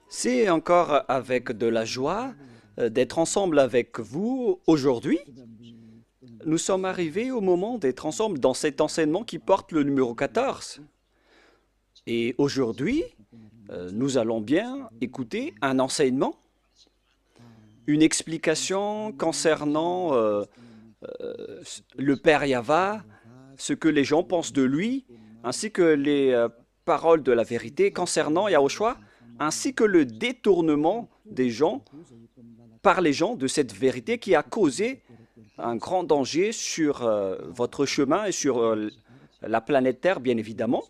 C'est encore avec de la joie d'être ensemble avec vous aujourd'hui. Nous sommes arrivés au moment d'être ensemble dans cet enseignement qui porte le numéro 14. Et aujourd'hui, nous allons bien écouter un enseignement, une explication concernant le Père Yahva, ce que les gens pensent de lui, ainsi que les paroles de la vérité concernant Yahushua, ainsi que le détournement des gens par les gens de cette vérité qui a causé un grand danger sur votre chemin et sur la planète Terre, bien évidemment.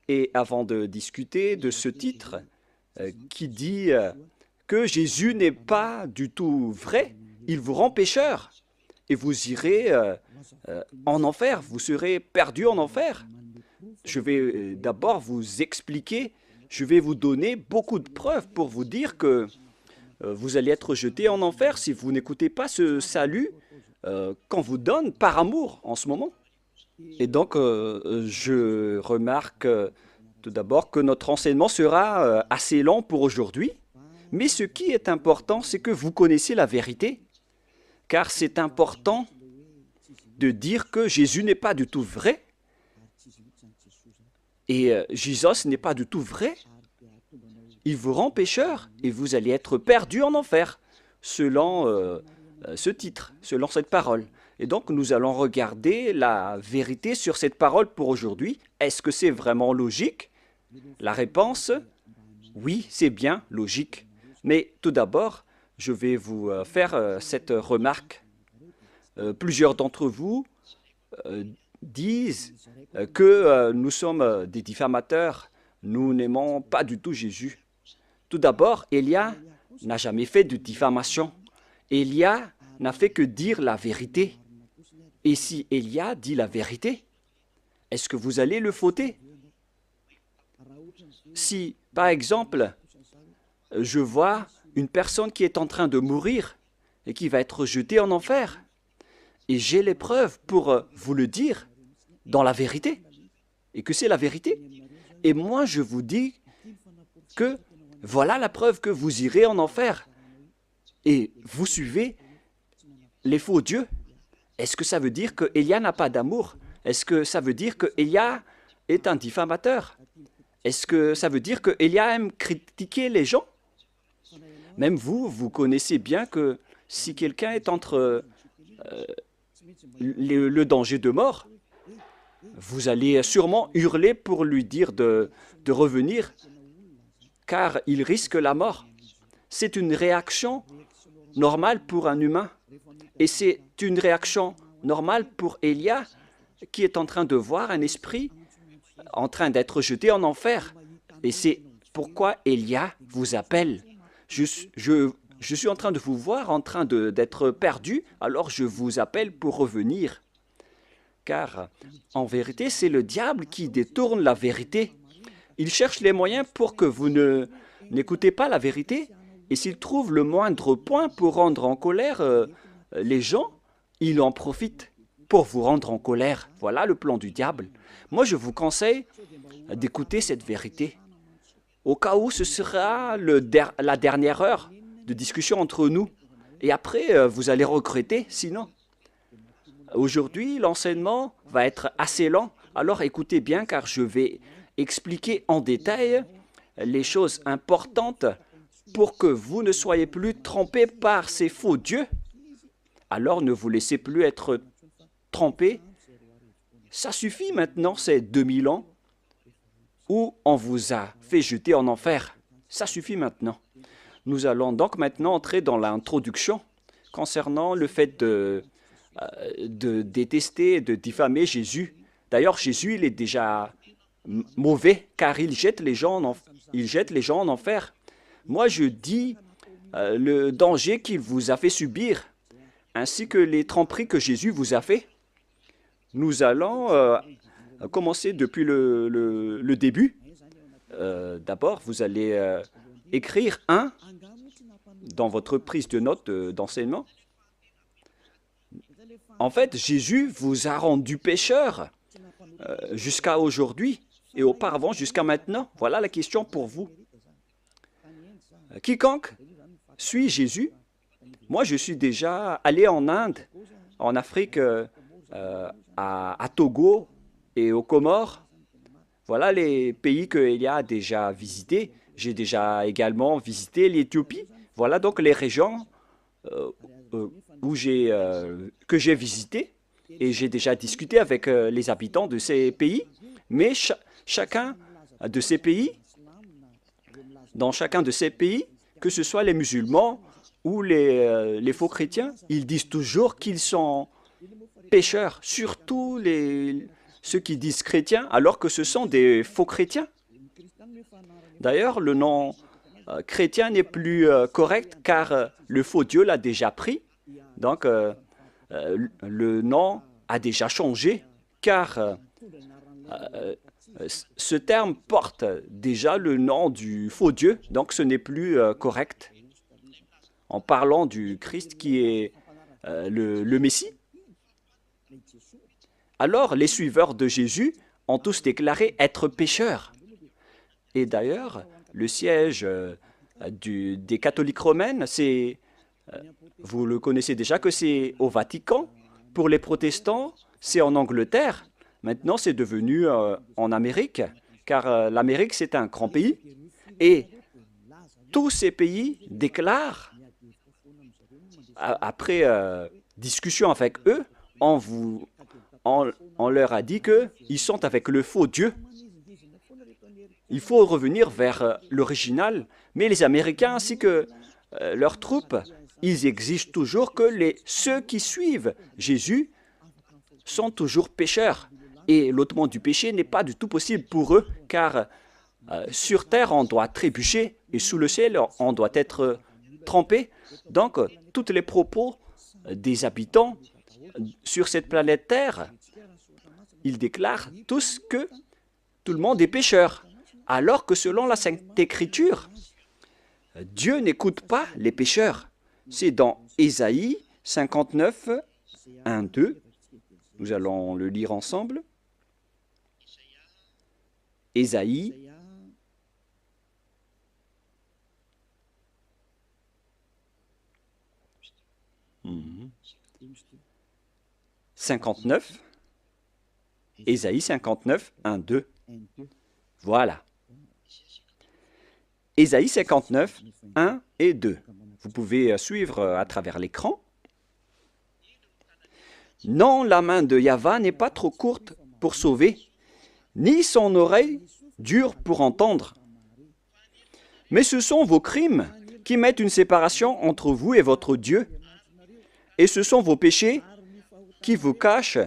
Et avant de discuter de ce titre qui dit que Jésus n'est pas du tout vrai, il vous rend pécheur et vous irez en enfer, vous serez perdu en enfer. Je vais d'abord vous expliquer, je vais vous donner beaucoup de preuves pour vous dire que vous allez être jeté en enfer si vous n'écoutez pas ce salut qu'on vous donne par amour en ce moment. Et donc, je remarque tout d'abord que notre enseignement sera assez lent pour aujourd'hui, mais ce qui est important, c'est que vous connaissez la vérité, car c'est important de dire que Jésus n'est pas du tout vrai, et Jésus n'est pas du tout vrai. Il vous rend pécheur, et vous allez être perdu en enfer, selon ce titre, selon cette parole. Et donc, nous allons regarder la vérité sur cette parole pour aujourd'hui. Est-ce que c'est vraiment logique? La réponse, oui, c'est bien logique. Mais tout d'abord, je vais vous faire cette remarque. Plusieurs d'entre vous disent que nous sommes des diffamateurs. Nous n'aimons pas du tout Jésus. Tout d'abord, Élia n'a jamais fait de diffamation. Élia n'a fait que dire la vérité. Et si Élia dit la vérité, est-ce que vous allez le fauter? Si, par exemple, je vois une personne qui est en train de mourir et qui va être jetée en enfer, et j'ai les preuves pour vous le dire dans la vérité, et que c'est la vérité, et moi je vous dis que voilà la preuve que vous irez en enfer, et vous suivez les faux dieux. Est-ce que ça veut dire que Élia n'a pas d'amour? Est-ce que ça veut dire que Élia est un diffamateur? Est-ce que ça veut dire que Élia aime critiquer les gens? Même vous, vous connaissez bien que si quelqu'un est entre le danger de mort, vous allez sûrement hurler pour lui dire de revenir, car il risque la mort. C'est une réaction normale pour un humain. Et c'est une réaction normale pour Élia qui est en train de voir un esprit en train d'être jeté en enfer. Et c'est pourquoi Élia vous appelle. Je suis en train de vous voir en train d'être perdu, alors je vous appelle pour revenir. Car en vérité, c'est le diable qui détourne la vérité. Il cherche les moyens pour que vous n'écoutez pas la vérité. Et s'il trouve le moindre point pour rendre en colère les gens, il en profite pour vous rendre en colère. Voilà le plan du diable. Moi, je vous conseille d'écouter cette vérité. Au cas où ce sera la dernière heure de discussion entre nous. Et après, vous allez regretter, sinon. Aujourd'hui, l'enseignement va être assez lent. Alors écoutez bien, car je vais expliquer en détail les choses importantes pour que vous ne soyez plus trompés par ces faux dieux. Alors ne vous laissez plus être trompés. Ça suffit maintenant, ces 2000 ans où on vous a fait jeter en enfer. Ça suffit maintenant. Nous allons donc maintenant entrer dans l'introduction concernant le fait de détester, de diffamer Jésus. D'ailleurs, Jésus, il est déjà mauvais car il jette les gens en enfer. Moi, je dis le danger qu'il vous a fait subir, ainsi que les tromperies que Jésus vous a fait. Nous allons commencer depuis le début. D'abord, vous allez écrire 1 dans votre prise de notes d'enseignement. En fait, Jésus vous a rendu pécheur jusqu'à aujourd'hui et auparavant jusqu'à maintenant. Voilà la question pour vous. quiconque suit Jésus, moi je suis déjà allé en Inde, en Afrique, à Togo et aux Comores. Voilà les pays que Elia a déjà visités. J'ai déjà également visité l'Éthiopie. Voilà donc les régions euh, que j'ai visitées. Et j'ai déjà discuté avec les habitants de ces pays. Mais chacun de ces pays, dans chacun de ces pays, que ce soit les musulmans ou les faux chrétiens, ils disent toujours qu'ils sont pécheurs, surtout ceux qui disent chrétiens, alors que ce sont des faux chrétiens. D'ailleurs, le nom chrétien n'est plus correct car le faux Dieu l'a déjà pris. Donc, le nom a déjà changé car ce terme porte déjà le nom du faux Dieu, donc ce n'est plus correct en parlant du Christ qui est le Messie. Alors, les suiveurs de Jésus ont tous déclaré être pécheurs. Et d'ailleurs, le siège des catholiques romaines, vous le connaissez déjà que c'est au Vatican. Pour les protestants, c'est en Angleterre. Maintenant, c'est devenu en Amérique, car l'Amérique, c'est un grand pays. Et tous ces pays déclarent, après discussion avec eux, on leur a dit qu'ils sont avec le faux Dieu. Il faut revenir vers l'original, mais les Américains ainsi que leurs troupes, ils exigent toujours que ceux qui suivent Jésus sont toujours pécheurs. Et l'ôtement du péché n'est pas du tout possible pour eux, car sur terre, on doit trébucher, et sous le ciel, on doit être trempé. Donc, tous les propos des habitants sur cette planète Terre, ils déclarent tous que tout le monde est pécheur. Alors que selon la Sainte Écriture, Dieu n'écoute pas les pécheurs. C'est dans Ésaïe 59, 1, 2. Nous allons le lire ensemble. Ésaïe 59, Ésaïe 59, 1, 2. Voilà. Ésaïe 59, 1 et 2. Vous pouvez suivre à travers l'écran. Non, la main de Yahva n'est pas trop courte pour sauver, ni son oreille dure pour entendre. Mais ce sont vos crimes qui mettent une séparation entre vous et votre Dieu. Et ce sont vos péchés qui vous cachent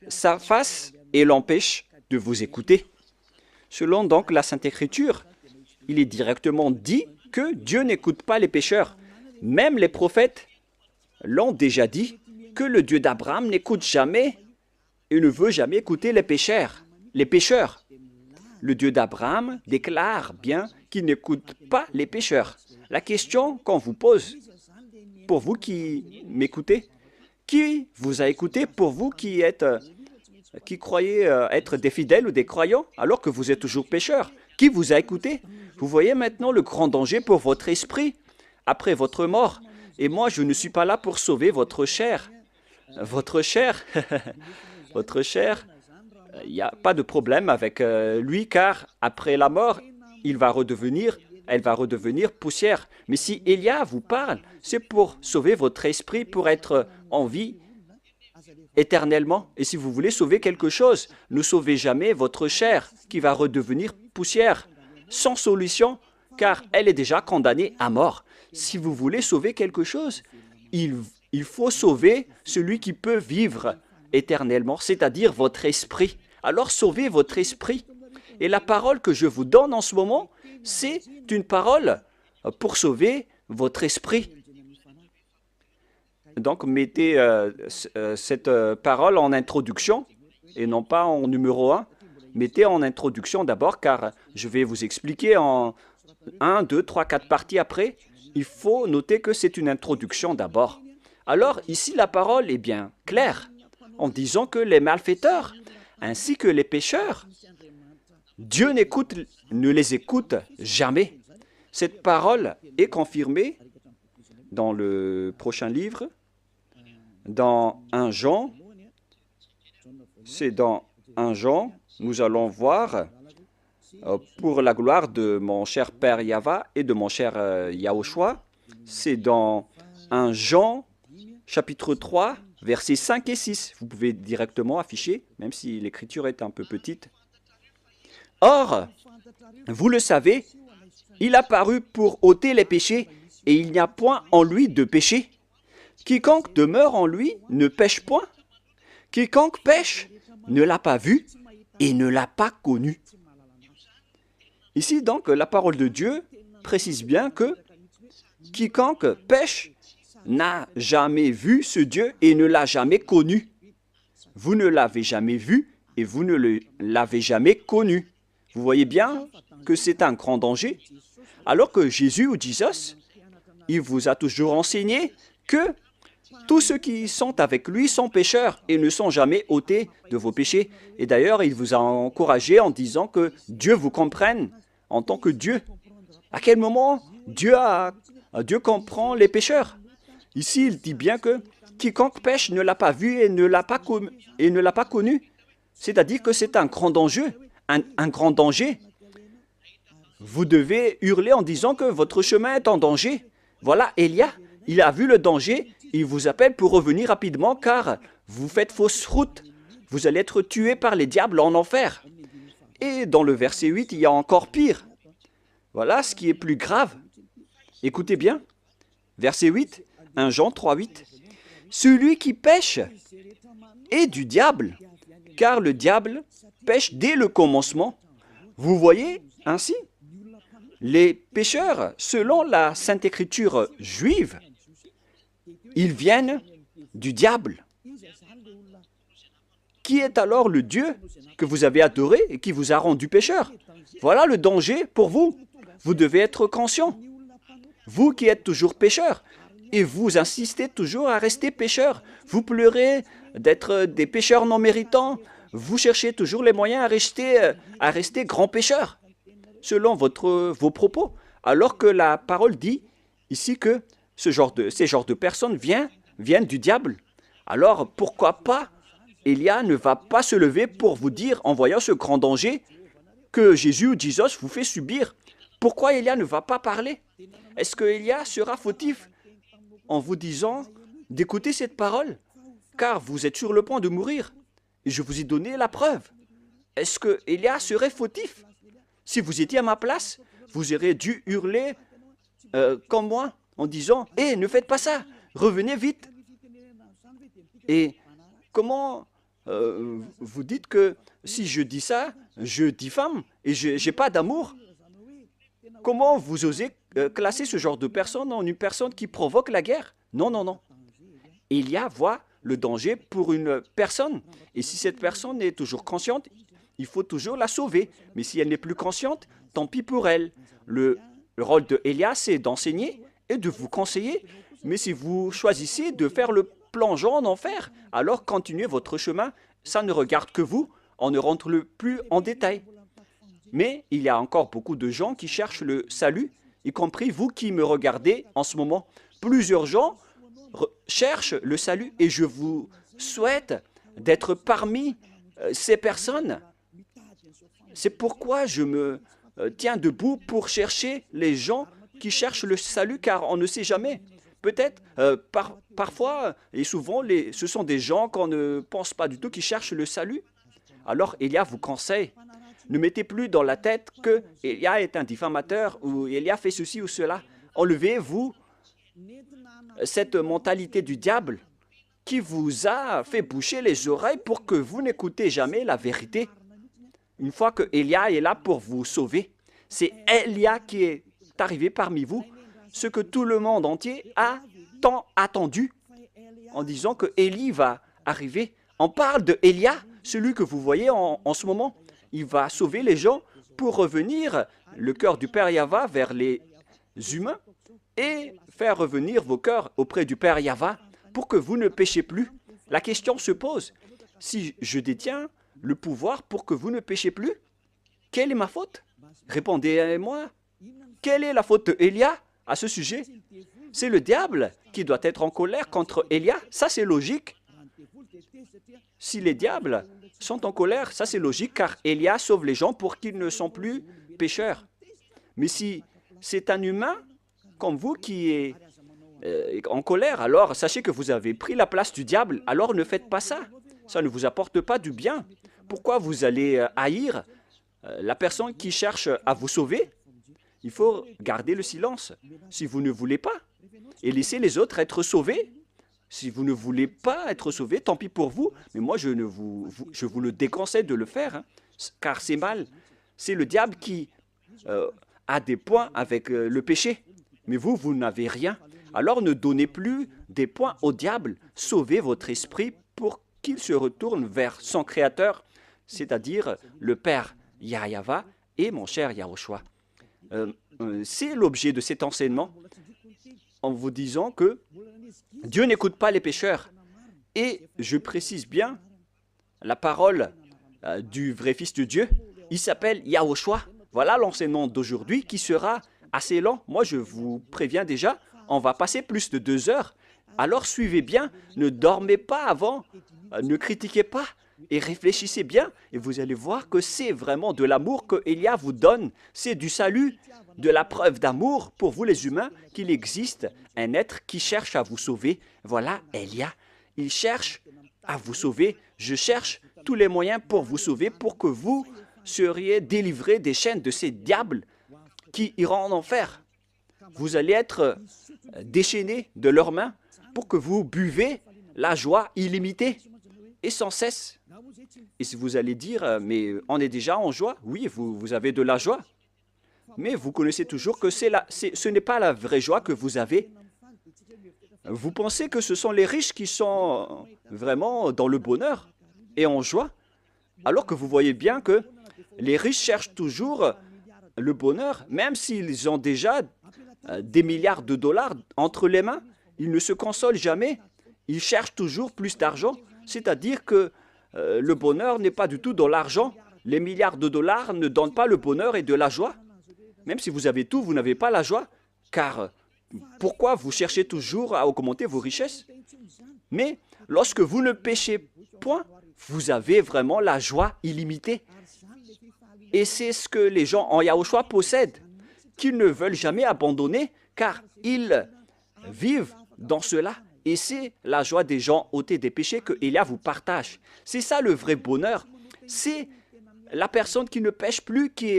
sa face et l'empêchent de vous écouter. Selon donc la Sainte Écriture, il est directement dit que Dieu n'écoute pas les pécheurs. Même les prophètes l'ont déjà dit, que le Dieu d'Abraham n'écoute jamais et ne veut jamais écouter les pécheurs. Le Dieu d'Abraham déclare bien qu'il n'écoute pas les pécheurs. La question qu'on vous pose, pour vous qui m'écoutez, qui vous a écouté pour vous qui croyez être des fidèles ou des croyants alors que vous êtes toujours pécheurs? Qui vous a écouté? Vous voyez maintenant le grand danger pour votre esprit après votre mort. Et moi, je ne suis pas là pour sauver votre chair. Votre chair, il n'y a pas de problème avec lui car après la mort, elle va redevenir poussière. Mais si Élia vous parle, c'est pour sauver votre esprit, pour être en vie éternellement. Et si vous voulez sauver quelque chose, ne sauvez jamais votre chair qui va redevenir poussière, sans solution, car elle est déjà condamnée à mort. Si vous voulez sauver quelque chose, il faut sauver celui qui peut vivre éternellement, c'est-à-dire votre esprit. Alors sauvez votre esprit. Et la parole que je vous donne en ce moment, c'est une parole pour sauver votre esprit. Donc mettez cette parole en introduction et non pas en numéro 1. Mettez en introduction d'abord car je vais vous expliquer en 1, 2, 3, 4 parties après. Il faut noter que c'est une introduction d'abord. Alors ici la parole est bien claire en disant que les malfaiteurs ainsi que les pécheurs, Dieu ne les écoute jamais. Cette parole est confirmée dans le prochain livre, dans 1 Jean. C'est dans 1 Jean, nous allons voir, pour la gloire de mon cher Père Yava et de mon cher Yahushua, c'est dans 1 Jean, chapitre 3, versets 5 et 6. Vous pouvez directement afficher, même si l'écriture est un peu petite. Or, vous le savez, il a paru pour ôter les péchés, et il n'y a point en lui de péché. Quiconque demeure en lui ne pêche point. Quiconque pêche ne l'a pas vu et ne l'a pas connu. Ici, donc, la parole de Dieu précise bien que quiconque pêche n'a jamais vu ce Dieu et ne l'a jamais connu. Vous ne l'avez jamais vu et vous ne l'avez jamais connu. Vous voyez bien que c'est un grand danger. Alors que Jésus ou Jesus, il vous a toujours enseigné que tous ceux qui sont avec lui sont pécheurs et ne sont jamais ôtés de vos péchés. Et d'ailleurs, il vous a encouragé en disant que Dieu vous comprenne en tant que Dieu. À quel moment Dieu comprend les pécheurs? Ici, il dit bien que quiconque pêche ne l'a pas vu et ne l'a pas connu. C'est-à-dire que c'est un grand danger. Un grand danger. Vous devez hurler en disant que votre chemin est en danger. Voilà, Élia, il a vu le danger, il vous appelle pour revenir rapidement car vous faites fausse route. Vous allez être tué par les diables en enfer. Et dans le verset 8, il y a encore pire. Voilà ce qui est plus grave. Écoutez bien. Verset 8, 1 Jean 3, 8. Celui qui pêche est du diable, car le diable pêche dès le commencement. Vous voyez ainsi? Les pécheurs, selon la Sainte Écriture juive, ils viennent du diable. Qui est alors le Dieu que vous avez adoré et qui vous a rendu pécheur? Voilà le danger pour vous. Vous devez être conscient. Vous qui êtes toujours pécheur, et vous insistez toujours à rester pécheur. Vous pleurez d'être des pécheurs non méritants. Vous cherchez toujours les moyens à rester grand pécheur, selon vos propos. Alors que la parole dit ici que ces genres de personnes viennent du diable. Alors pourquoi pas Élia ne va pas se lever pour vous dire, en voyant ce grand danger que Jésus ou Jesus vous fait subir? Pourquoi Élia ne va pas parler? Est-ce que Élia sera fautif en vous disant d'écouter cette parole? Car vous êtes sur le point de mourir. Et je vous ai donné la preuve. Est-ce que Élia serait fautif? Si vous étiez à ma place, vous auriez dû hurler comme moi, en disant « Hé, ne faites pas ça, revenez vite !» Et comment vous dites que si je dis ça, je diffame et je n'ai pas d'amour? Comment vous osez classer ce genre de personne en une personne qui provoque la guerre? Non, non, non. Élia voit le danger pour une personne. Et si cette personne est toujours consciente, il faut toujours la sauver. Mais si elle n'est plus consciente, tant pis pour elle. Le rôle de Élia, c'est d'enseigner et de vous conseiller. Mais si vous choisissez de faire le plongeon en enfer, alors continuez votre chemin. Ça ne regarde que vous. On ne rentre plus en détail. Mais il y a encore beaucoup de gens qui cherchent le salut, y compris vous qui me regardez en ce moment. Plusieurs gens cherchent le salut et je vous souhaite d'être parmi ces personnes. C'est pourquoi je me tiens debout pour chercher les gens qui cherchent le salut, car on ne sait jamais. Peut-être, parfois et souvent, ce sont des gens qu'on ne pense pas du tout qui cherchent le salut. Alors, Élia vous conseille, ne mettez plus dans la tête que Élia est un diffamateur ou Élia fait ceci ou cela. Enlevez-vous cette mentalité du diable qui vous a fait boucher les oreilles pour que vous n'écoutez jamais la vérité. Une fois que Élia est là pour vous sauver, c'est Élia qui est arrivé parmi vous, ce que tout le monde entier a tant attendu, en disant que Élie va arriver. On parle de Élia, celui que vous voyez en ce moment. Il va sauver les gens pour revenir le cœur du Père Yahva vers les humains et faire revenir vos cœurs auprès du Père Yahva pour que vous ne péchez plus. La question se pose, si je détiens le pouvoir pour que vous ne péchez plus, quelle est ma faute? Répondez-moi Quelle est la faute d'Élia à ce sujet? C'est le diable qui doit être en colère contre Élia. Ça, c'est logique. Si les diables sont en colère, ça c'est logique, car Élia sauve les gens pour qu'ils ne sont plus pécheurs. Mais si c'est un humain comme vous qui est en colère, alors sachez que vous avez pris la place du diable, alors ne faites pas ça. Ça ne vous apporte pas du bien. Pourquoi vous allez haïr la personne qui cherche à vous sauver? Il faut garder le silence si vous ne voulez pas et laisser les autres être sauvés. Si vous ne voulez pas être sauvé, tant pis pour vous, mais moi je vous le déconseille de le faire, hein, car c'est mal. C'est le diable qui a des points avec le péché, mais vous n'avez rien. Alors ne donnez plus des points au diable, sauvez votre esprit pour qu'il se retourne vers son Créateur, c'est-à-dire le Père Yahweh et mon cher Yahushua. C'est l'objet de cet enseignement, en vous disant que Dieu n'écoute pas les pécheurs. Et je précise bien la parole du vrai Fils de Dieu. Il s'appelle Yahushua. Voilà l'enseignement d'aujourd'hui qui sera assez lent. Moi, je vous préviens déjà, on va passer plus de 2 heures. Alors suivez bien, ne dormez pas avant, ne critiquez pas et réfléchissez bien. Et vous allez voir que c'est vraiment de l'amour que Élia vous donne. C'est du salut, de la preuve d'amour pour vous les humains qu'il existe un être qui cherche à vous sauver. Voilà Élia, il cherche à vous sauver. Je cherche tous les moyens pour vous sauver, pour que vous seriez délivrés des chaînes de ces diables qui iront en enfer. Vous allez être déchaînés de leurs mains pour que vous buvez la joie illimitée et sans cesse. Et si vous allez dire, mais on est déjà en joie, oui, vous avez de la joie. Mais vous connaissez toujours que ce n'est pas la vraie joie que vous avez. Vous pensez que ce sont les riches qui sont vraiment dans le bonheur et en joie, alors que vous voyez bien que les riches cherchent toujours le bonheur, même s'ils ont déjà des milliards de dollars entre les mains. Ils ne se consolent jamais. Ils cherchent toujours plus d'argent. C'est-à-dire que le bonheur n'est pas du tout dans l'argent. Les milliards de dollars ne donnent pas le bonheur et de la joie. Même si vous avez tout, vous n'avez pas la joie. Car pourquoi vous cherchez toujours à augmenter vos richesses? Mais lorsque vous ne péchez point, vous avez vraiment la joie illimitée. Et c'est ce que les gens en Yahushua possèdent, qu'ils ne veulent jamais abandonner, car ils vivent dans cela. Et c'est la joie des gens ôtés des péchés que Élia vous partage. C'est ça le vrai bonheur. C'est la personne qui ne pêche plus qui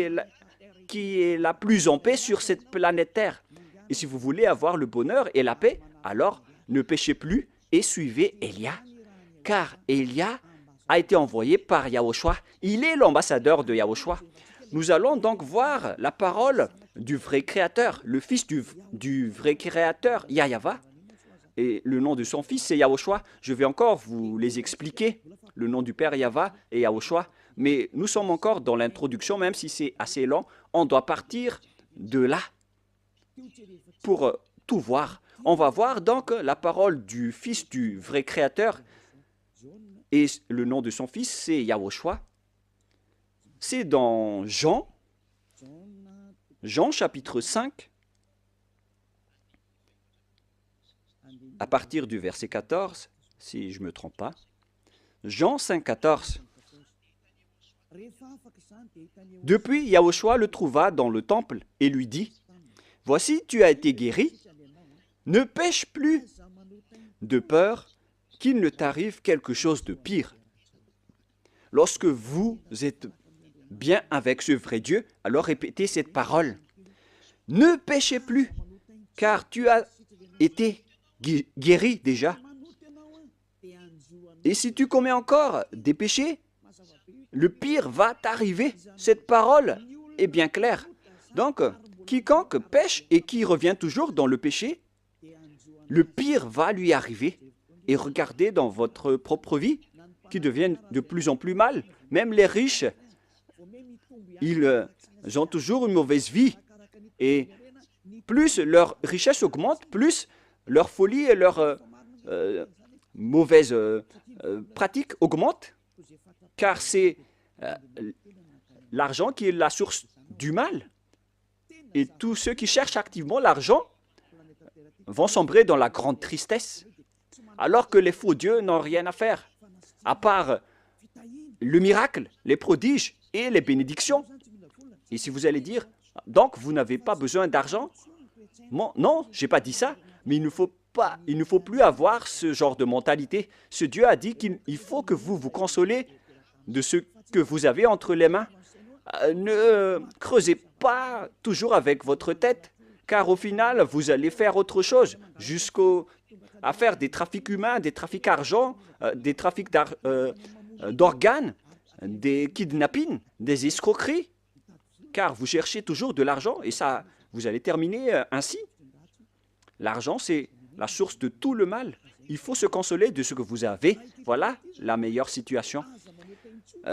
est la plus en paix sur cette planète Terre. Et si vous voulez avoir le bonheur et la paix, alors ne péchez plus et suivez Élia. Car Élia a été envoyé par Yahushua. Il est l'ambassadeur de Yahushua. Nous allons donc voir la parole du vrai Créateur, le Fils du vrai Créateur, Yahweh. Et le nom de son Fils, c'est Yahushua. Je vais encore vous les expliquer, le nom du Père Yahweh et Yahushua. Mais nous sommes encore dans l'introduction, même si c'est assez lent. On doit partir de là pour tout voir. On va voir donc la parole du Fils du vrai Créateur. Et le nom de son Fils, c'est Yahushua. C'est dans Jean chapitre 5, à partir du verset 14, si je ne me trompe pas. Jean 5, 14. Depuis, Yahushua le trouva dans le temple et lui dit, « Voici, tu as été guéri, ne pêche plus, de peur qu'il ne t'arrive quelque chose de pire. » Lorsque vous êtes bien avec ce vrai Dieu, alors répétez cette parole. « Ne péchez plus, car tu as été guéri déjà. Et si tu commets encore des péchés, le pire va t'arriver. » Cette parole est bien claire. Donc, quiconque pêche et qui revient toujours dans le péché, le pire va lui arriver. Et regardez dans votre propre vie, qui devient de plus en plus mal. Même les riches, ils ont toujours une mauvaise vie. Et plus leur richesse augmente, plus leur folie et leur mauvaise pratique augmentent. Car c'est l'argent qui est la source du mal. Et tous ceux qui cherchent activement l'argent vont sombrer dans la grande tristesse, alors que les faux dieux n'ont rien à faire, à part le miracle, les prodiges et les bénédictions. Et si vous allez dire, donc vous n'avez pas besoin d'argent? Non, je n'ai pas dit ça, mais il ne faut plus avoir ce genre de mentalité. Ce Dieu a dit qu'il faut que vous vous consolez de ce que vous avez entre les mains. Ne creusez pas toujours avec votre tête, car au final, vous allez faire autre chose, jusqu'à faire des trafics humains, des trafics d'argent, des trafics d'organes, des kidnappings, des escroqueries, car vous cherchez toujours de l'argent et ça, vous allez terminer ainsi. L'argent, c'est la source de tout le mal. Il faut se consoler de ce que vous avez. Voilà la meilleure situation.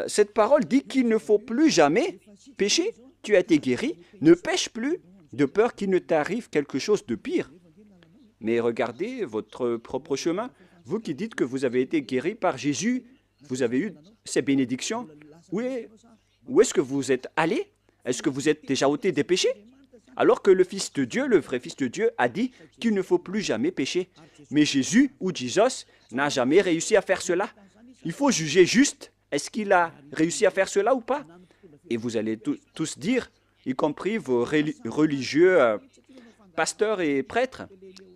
Cette parole dit qu'il ne faut plus jamais pécher. Tu as été guéri, ne pêche plus, de peur qu'il ne t'arrive quelque chose de pire. Mais regardez votre propre chemin. Vous qui dites que vous avez été guéri par Jésus, vous avez eu ces bénédictions. Où est-ce que vous êtes allé? Est-ce que vous êtes déjà ôté des péchés? Alors que le Fils de Dieu, le vrai Fils de Dieu, a dit qu'il ne faut plus jamais pécher. Mais Jésus ou Jesus n'a jamais réussi à faire cela. Il faut juger juste. Est-ce qu'il a réussi à faire cela ou pas? Et vous allez tous dire, y compris vos religieux pasteurs et prêtres,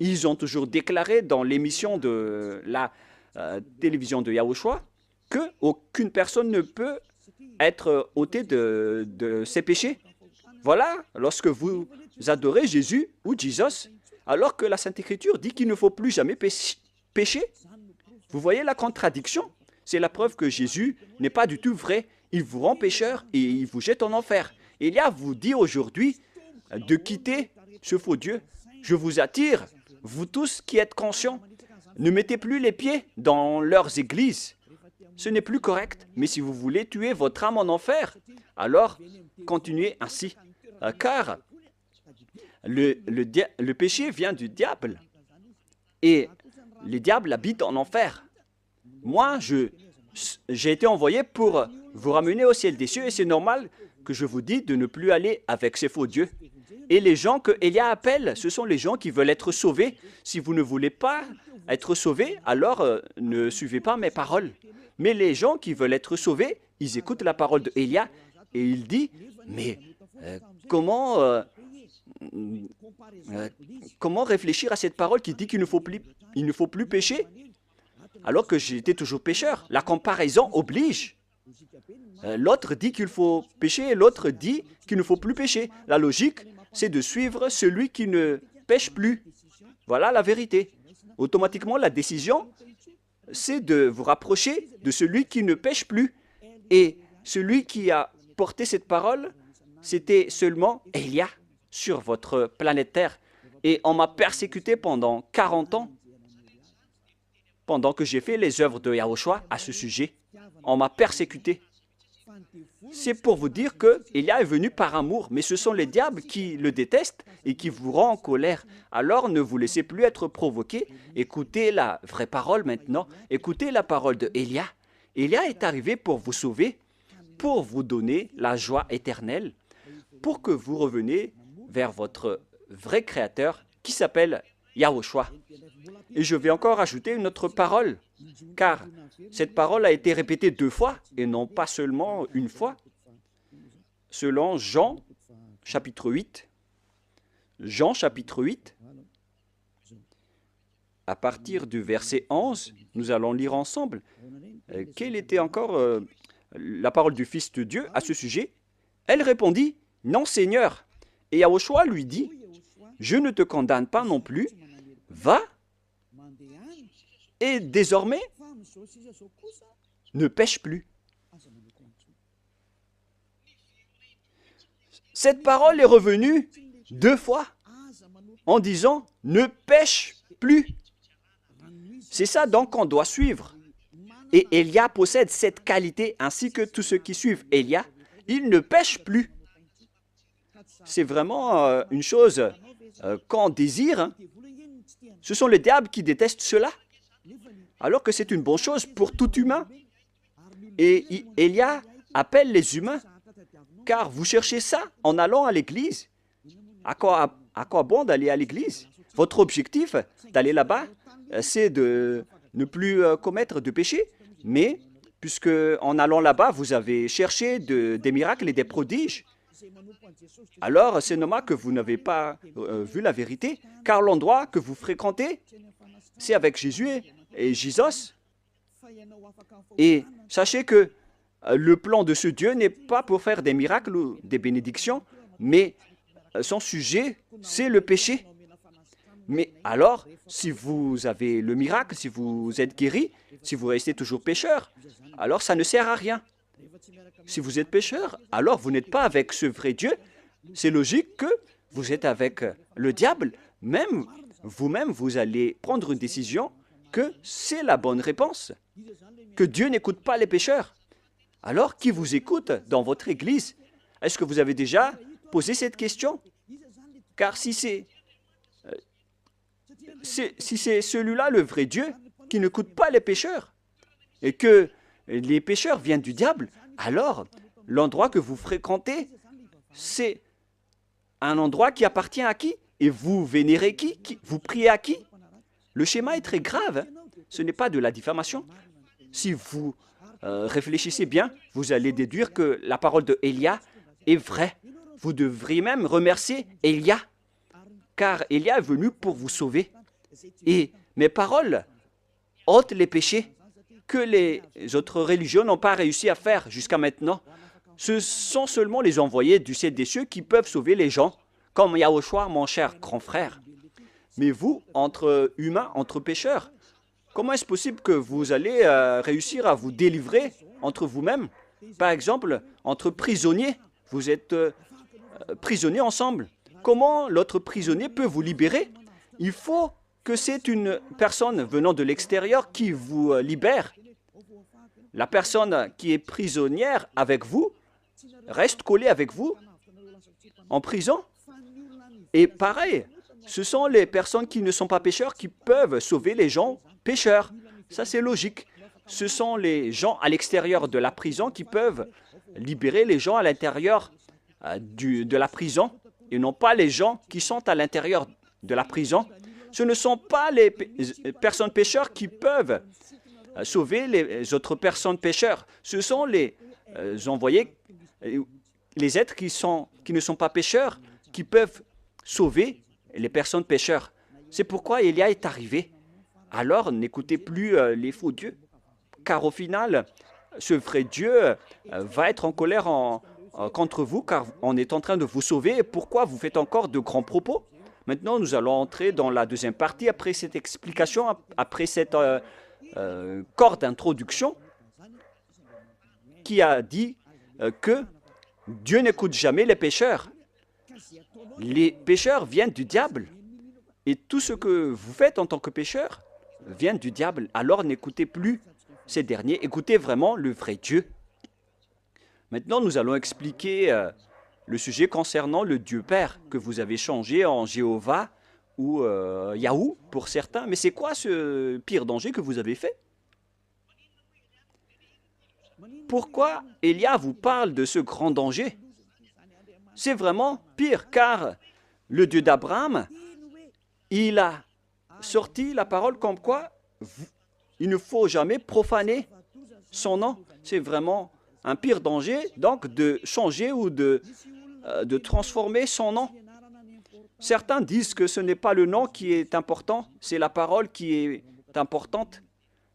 ils ont toujours déclaré dans l'émission de la télévision de Yahushua qu'aucune personne ne peut être ôtée de ses péchés. Voilà, lorsque vous adorez Jésus ou Jesus, alors que la Sainte Écriture dit qu'il ne faut plus jamais pécher. Vous voyez la contradiction? C'est la preuve que Jésus n'est pas du tout vrai. Il vous rend pécheur et il vous jette en enfer. Élia vous dit aujourd'hui de quitter ce faux Dieu. Je vous attire, vous tous qui êtes conscients, ne mettez plus les pieds dans leurs églises. Ce n'est plus correct, mais si vous voulez tuer votre âme en enfer, alors continuez ainsi. Car le péché vient du diable et le diable habite en enfer. Moi, j'ai été envoyé pour vous ramener au ciel des cieux et c'est normal que je vous dise de ne plus aller avec ces faux dieux. Et les gens que Élia appelle, ce sont les gens qui veulent être sauvés. Si vous ne voulez pas être sauvés, alors ne suivez pas mes paroles. Mais les gens qui veulent être sauvés, ils écoutent la parole de Élia et il dit, mais comment réfléchir à cette parole qui dit qu'il ne faut plus pécher alors que j'étais toujours pécheur? La comparaison oblige. L'autre dit qu'il faut pécher et l'autre dit qu'il ne faut plus pécher. La logique, c'est de suivre celui qui ne pêche plus. Voilà la vérité. Automatiquement, la décision, c'est de vous rapprocher de celui qui ne pêche plus. Et celui qui a porté cette parole, c'était seulement Élia sur votre planète Terre. Et on m'a persécuté pendant 40 ans, pendant que j'ai fait les œuvres de Yahushua à ce sujet. On m'a persécuté. C'est pour vous dire que Élia est venu par amour, mais ce sont les diables qui le détestent et qui vous rendent en colère. Alors ne vous laissez plus être provoqué. Écoutez la vraie parole maintenant. Écoutez la parole de Élia. Élia est arrivé pour vous sauver, pour vous donner la joie éternelle, pour que vous reveniez vers votre vrai Créateur qui s'appelle Yahushua. Et je vais encore ajouter une autre parole, car cette parole a été répétée 2 fois et non pas seulement une fois. Selon Jean, chapitre 8, à partir du verset 11, nous allons lire ensemble quelle était encore la parole du Fils de Dieu à ce sujet. Elle répondit, « Non, Seigneur. » Et Yahushua lui dit, « Je ne te condamne pas non plus. Va, et désormais, ne pêche plus. » Cette parole est revenue 2 fois en disant « Ne pêche plus ». C'est ça donc qu'on doit suivre. Et Élia possède cette qualité ainsi que tous ceux qui suivent Élia. Il ne pêche plus. C'est vraiment une chose qu'on désire. Hein. Ce sont les diables qui détestent cela. Alors que c'est une bonne chose pour tout humain. Et Élia appelle les humains. Car vous cherchez ça en allant à l'église. À quoi bon d'aller à l'église? Votre objectif d'aller là-bas, c'est de ne plus commettre de péché. Mais puisque en allant là-bas, vous avez cherché des miracles et des prodiges, alors c'est normal que vous n'avez pas vu la vérité, car l'endroit que vous fréquentez, c'est avec Jésus et Jésus. Et sachez que le plan de ce Dieu n'est pas pour faire des miracles ou des bénédictions, mais son sujet, c'est le péché. Mais alors, si vous avez le miracle, si vous êtes guéri, si vous restez toujours pécheur, alors ça ne sert à rien. Si vous êtes pécheur, alors vous n'êtes pas avec ce vrai Dieu. C'est logique que vous êtes avec le diable. Même vous-même, vous allez prendre une décision que c'est la bonne réponse, que Dieu n'écoute pas les pécheurs. Alors, qui vous écoute dans votre église? Est-ce que vous avez déjà posé cette question? Car si c'est celui-là le vrai Dieu qui n'écoute pas les pécheurs et que les pécheurs viennent du diable, alors l'endroit que vous fréquentez, c'est un endroit qui appartient à qui? Et vous vénérez qui? Vous priez à qui? Le schéma est très grave. Ce n'est pas de la diffamation. Si vous réfléchissez bien, vous allez déduire que la parole de Élia est vraie. Vous devriez même remercier Élia, car Élia est venu pour vous sauver. Et mes paroles ôtent les péchés que les autres religions n'ont pas réussi à faire jusqu'à maintenant. Ce sont seulement les envoyés du ciel des cieux qui peuvent sauver les gens, comme Yahushua, mon cher grand frère. Mais vous, entre humains, entre pécheurs, comment est-ce possible que vous allez réussir à vous délivrer entre vous-mêmes? Par exemple, entre prisonniers, vous êtes prisonniers ensemble. Comment l'autre prisonnier peut vous libérer? Il faut que c'est une personne venant de l'extérieur qui vous libère. La personne qui est prisonnière avec vous reste collée avec vous en prison. Et pareil, ce sont les personnes qui ne sont pas pécheurs qui peuvent sauver les gens pécheurs. Ça, c'est logique. Ce sont les gens à l'extérieur de la prison qui peuvent libérer les gens à l'intérieur de la prison et non pas les gens qui sont à l'intérieur de la prison. Ce ne sont pas les personnes pécheurs qui peuvent sauver les autres personnes pécheurs. Ce sont les envoyés, les êtres qui ne sont pas pécheurs, qui peuvent sauver les personnes pécheurs. C'est pourquoi Élia est arrivé. Alors, n'écoutez plus les faux dieux, car au final, ce vrai Dieu va être en colère contre vous, car on est en train de vous sauver. Pourquoi vous faites encore de grands propos? Maintenant, nous allons entrer dans la deuxième partie, après cette explication, après cette corde d'introduction, qui a dit que Dieu n'écoute jamais les pécheurs. Les pécheurs viennent du diable. Et tout ce que vous faites en tant que pécheur vient du diable. Alors n'écoutez plus ces derniers, écoutez vraiment le vrai Dieu. Maintenant, nous allons expliquer le sujet concernant le Dieu Père que vous avez changé en Jéhovah ou Yahou pour certains. Mais c'est quoi ce pire danger que vous avez fait? Pourquoi Élia vous parle de ce grand danger? C'est vraiment pire, car le Dieu d'Abraham, il a sorti la parole comme quoi il ne faut jamais profaner son nom. C'est vraiment un pire danger, donc, de changer ou de transformer son nom. Certains disent que ce n'est pas le nom qui est important, c'est la parole qui est importante.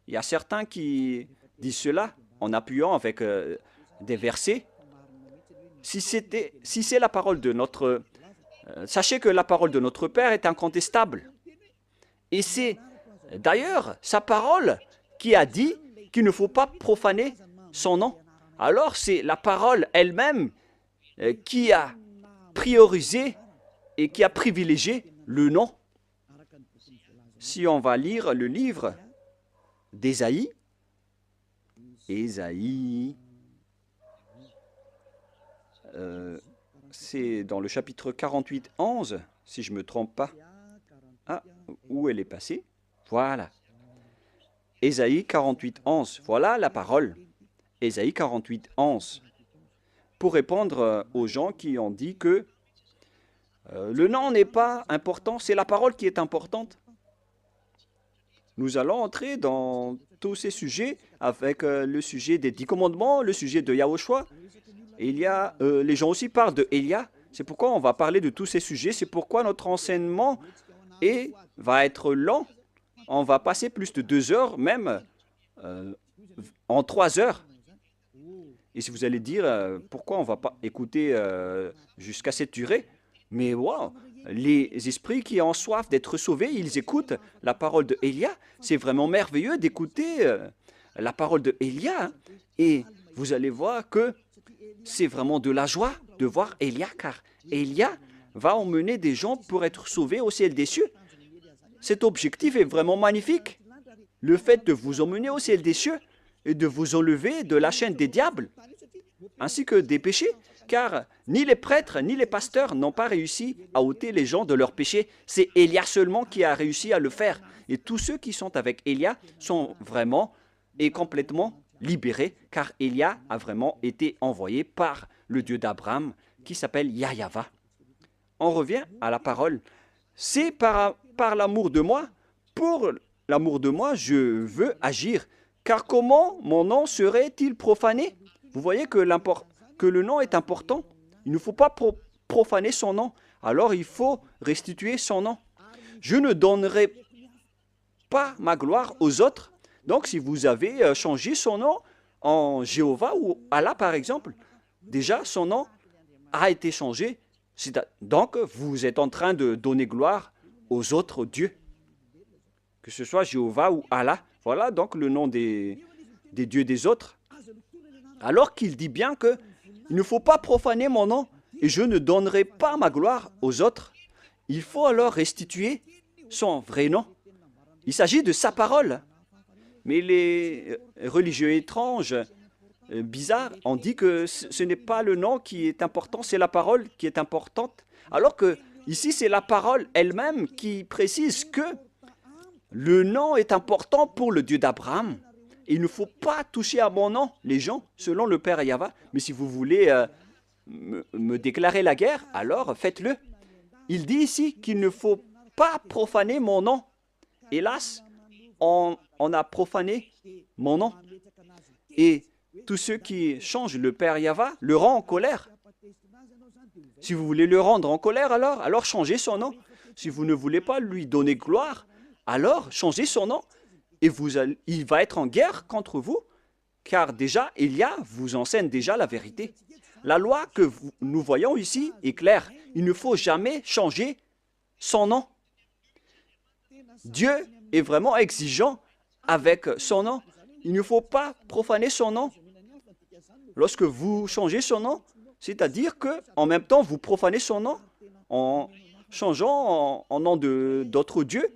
Il y a certains qui disent cela en appuyant avec des versets. Si c'est la parole de notre... sachez que la parole de notre Père est incontestable. Et c'est d'ailleurs sa parole qui a dit qu'il ne faut pas profaner son nom. Alors c'est la parole elle-même qui a priorisé et qui a privilégié le nom. Si on va lire le livre d'Ésaïe, c'est dans le chapitre 48, 11, si je ne me trompe pas. Ah, où elle est passée? Voilà. Ésaïe 48, 11. Voilà la parole. Ésaïe 48, 11. Pour répondre aux gens qui ont dit que Le nom n'est pas important, c'est la parole qui est importante. Nous allons entrer dans tous ces sujets avec le sujet des 10 commandements, le sujet de Yahushua. Et les gens aussi parlent de Elia. C'est pourquoi on va parler de tous ces sujets. C'est pourquoi notre enseignement va être lent. On va passer plus de 2 heures, même en 3 heures. Et si vous allez dire pourquoi on ne va pas écouter jusqu'à cette durée, mais wow, les esprits qui ont soif d'être sauvés, ils écoutent la parole de Elia. C'est vraiment merveilleux d'écouter la parole de Elia. Hein. Et vous allez voir que c'est vraiment de la joie de voir Elia, car Elia va emmener des gens pour être sauvés au ciel des cieux. Cet objectif est vraiment magnifique. Le fait de vous emmener au ciel des cieux et de vous enlever de la chaîne des diables, ainsi que des péchés, car ni les prêtres ni les pasteurs n'ont pas réussi à ôter les gens de leurs péchés. C'est Élia seulement qui a réussi à le faire. Et tous ceux qui sont avec Élia sont vraiment et complètement libérés, car Élia a vraiment été envoyé par le Dieu d'Abraham, qui s'appelle Yahweh. On revient à la parole. C'est par l'amour de moi, pour l'amour de moi, je veux agir. Car comment mon nom serait-il profané? Vous voyez que le nom est important. Il ne faut pas profaner son nom. Alors il faut restituer son nom. Je ne donnerai pas ma gloire aux autres. Donc si vous avez changé son nom en Jéhovah ou Allah par exemple, déjà son nom a été changé. Donc vous êtes en train de donner gloire aux autres dieux. Que ce soit Jéhovah ou Allah. Voilà donc le nom des dieux des autres. Alors qu'il dit bien que il ne faut pas profaner mon nom et je ne donnerai pas ma gloire aux autres. Il faut alors restituer son vrai nom. Il s'agit de sa parole. Mais les religieux étranges, bizarres, ont dit que ce n'est pas le nom qui est important, c'est la parole qui est importante. Alors que ici, c'est la parole elle-même qui précise que le nom est important pour le Dieu d'Abraham. Il ne faut pas toucher à mon nom, les gens, selon le Père Yahweh. Mais si vous voulez me déclarer la guerre, alors faites-le. Il dit ici qu'il ne faut pas profaner mon nom. Hélas, on a profané mon nom. Et tous ceux qui changent le Père Yahweh le rend en colère. Si vous voulez le rendre en colère, alors changez son nom. Si vous ne voulez pas lui donner gloire, alors changez son nom. Et il va être en guerre contre vous, car déjà, Élia vous enseigne déjà la vérité. La loi que nous voyons ici est claire. Il ne faut jamais changer son nom. Dieu est vraiment exigeant avec son nom. Il ne faut pas profaner son nom. Lorsque vous changez son nom, c'est-à-dire qu'en même temps, vous profanez son nom en changeant en nom d'autres dieux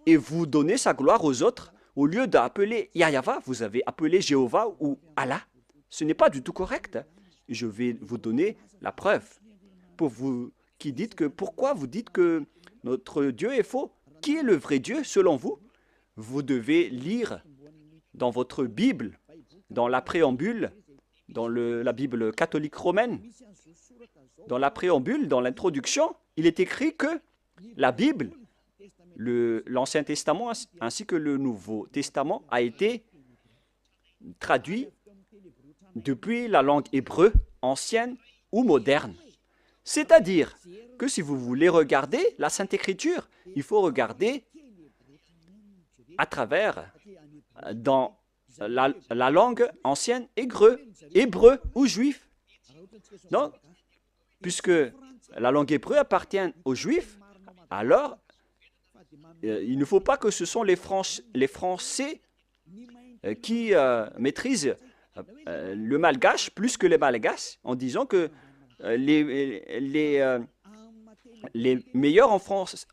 et vous donnez sa gloire aux autres. Au lieu d'appeler Yahweh, vous avez appelé Jéhovah ou Allah. Ce n'est pas du tout correct. Je vais vous donner la preuve. Pour vous qui dites que, pourquoi vous dites que notre Dieu est faux? Qui est le vrai Dieu selon vous? Vous devez lire dans votre Bible, dans la préambule, dans la Bible catholique romaine, dans la préambule, dans l'introduction, il est écrit que la Bible, l'Ancien Testament ainsi que le Nouveau Testament a été traduit depuis la langue hébreu ancienne ou moderne. C'est-à-dire que si vous voulez regarder la Sainte Écriture, il faut regarder à travers dans la langue ancienne hébreu ou juif. Donc, puisque la langue hébreu appartient aux juifs, alors il ne faut pas que ce sont les Français qui maîtrisent le malgache plus que les malgaches en disant que les meilleurs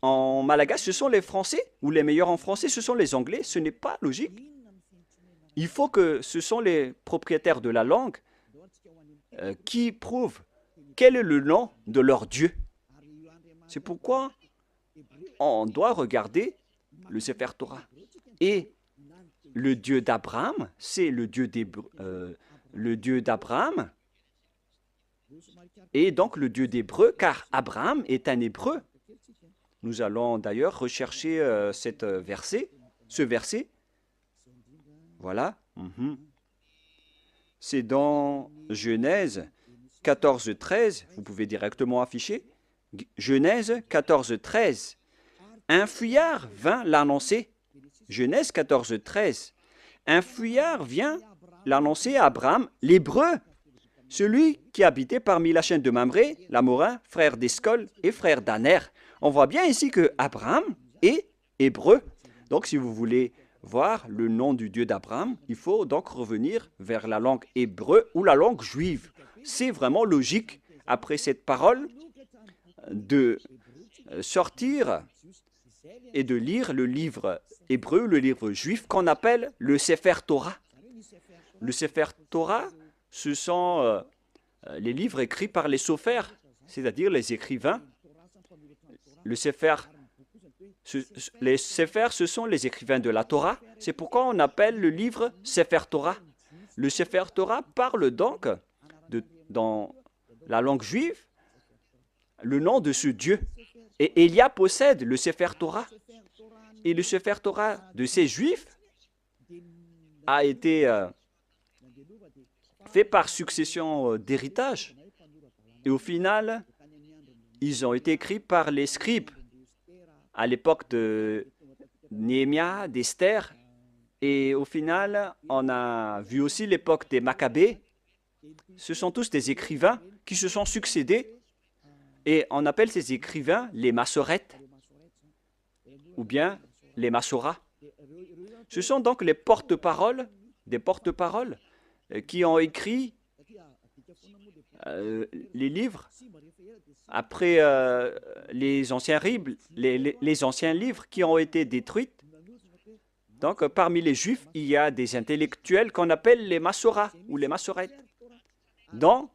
en malgache, ce sont les Français ou les meilleurs en français, ce sont les Anglais. Ce n'est pas logique. Il faut que ce sont les propriétaires de la langue qui prouvent quel est le nom de leur Dieu. C'est pourquoi on doit regarder le Sefer Torah. Et le Dieu d'Abraham, c'est le Dieu d'Abraham. est donc le Dieu d'Hébreu, car Abraham est un Hébreu. Nous allons d'ailleurs rechercher ce verset. Voilà. C'est dans Genèse 14, 13. Vous pouvez directement afficher. Genèse 14, 13. Un fuyard vint l'annoncer. Genèse 14, 13. Un fuyard vient l'annoncer à Abraham, l'Hébreu, celui qui habitait parmi la chaîne de Mamré, l'Amorin, frère d'Escol et frère d'Aner. On voit bien ici que Abraham est hébreu. Donc, si vous voulez voir le nom du Dieu d'Abraham, il faut donc revenir vers la langue hébreu ou la langue juive. C'est vraiment logique, après cette parole, de sortir et de lire le livre hébreu, le livre juif, qu'on appelle le Sefer Torah. Le Sefer Torah, ce sont les livres écrits par les sophères, c'est-à-dire les écrivains. Les Sefer, ce sont les écrivains de la Torah. C'est pourquoi on appelle le livre Sefer Torah. Le Sefer Torah parle donc, dans la langue juive, le nom de ce Dieu. Et Élia possède le Sefer Torah. Et le Sefer Torah de ces Juifs a été fait par succession d'héritage. Et au final, ils ont été écrits par les scribes à l'époque de Néhémia, d'Esther. Et au final, on a vu aussi l'époque des Maccabées. Ce sont tous des écrivains qui se sont succédés. Et on appelle ces écrivains les Massorètes ou bien les Massoras. Ce sont donc les porte-paroles, des porte-paroles qui ont écrit les livres après les anciens livres qui ont été détruits. Donc, parmi les Juifs, il y a des intellectuels qu'on appelle les Massoras ou les Massorètes. Dans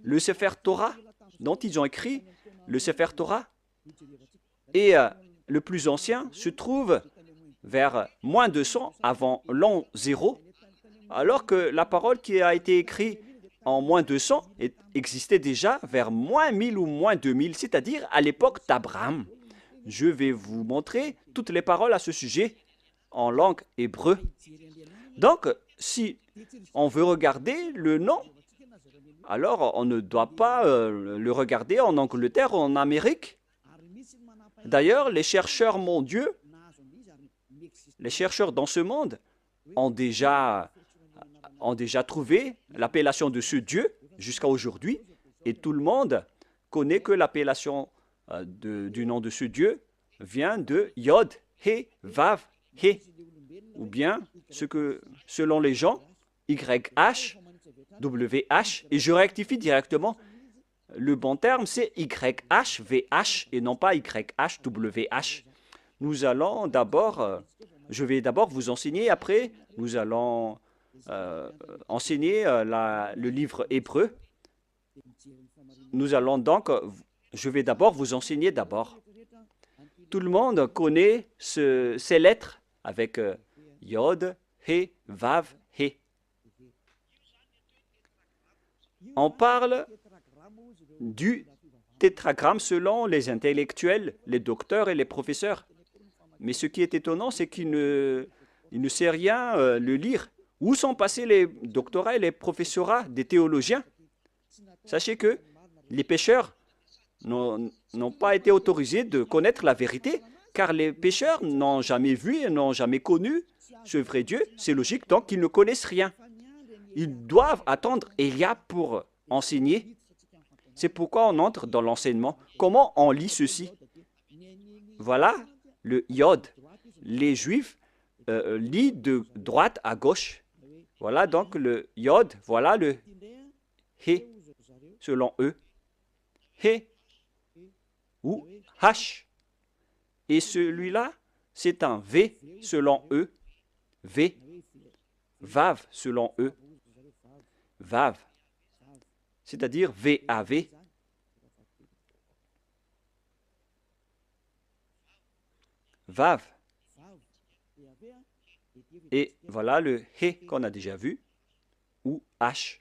le Sefer Torah, dont ils ont écrit le Sefer Torah, et le plus ancien se trouve vers moins 200 avant l'an 0, alors que la parole qui a été écrite en moins 200 existait déjà vers moins 1000 ou moins 2000, c'est-à-dire à l'époque d'Abraham. Je vais vous montrer toutes les paroles à ce sujet en langue hébreu. Donc, si on veut regarder le nom, alors on ne doit pas le regarder en Angleterre ou en Amérique. D'ailleurs, les chercheurs mondiaux, les chercheurs dans ce monde ont déjà trouvé l'appellation de ce Dieu jusqu'à aujourd'hui. Et tout le monde connaît que l'appellation du nom de ce Dieu vient de Yod, He, Vav, He. Ou bien, selon les gens, YH, WH. Et je rectifie directement. Le bon terme, c'est YHVH et non pas YHWH. Nous allons d'abord, je vais d'abord vous enseigner, après nous allons enseigner le livre hébreu. Nous allons donc, je vais d'abord vous enseigner d'abord. Tout le monde connaît ces lettres avec Yod, He, Vav, He. On parle du tétragramme selon les intellectuels, les docteurs et les professeurs. Mais ce qui est étonnant, c'est qu'il ne sait rien le lire. Où sont passés les doctorats et les professorats des théologiens? Sachez que les pécheurs n'ont pas été autorisés de connaître la vérité, car les pécheurs n'ont jamais vu et n'ont jamais connu ce vrai Dieu. C'est logique, donc ils ne connaissent rien. Ils doivent attendre Élia pour enseigner. C'est pourquoi on entre dans l'enseignement. Comment on lit ceci? Voilà le Yod. Les Juifs lisent de droite à gauche. Voilà donc le Yod. Voilà le He, selon eux. He ou H. Et celui-là, c'est un V, selon eux. V. Vav, selon eux. Vav. C'est-à-dire V-A-V. Vav. Et voilà le He qu'on a déjà vu, ou H.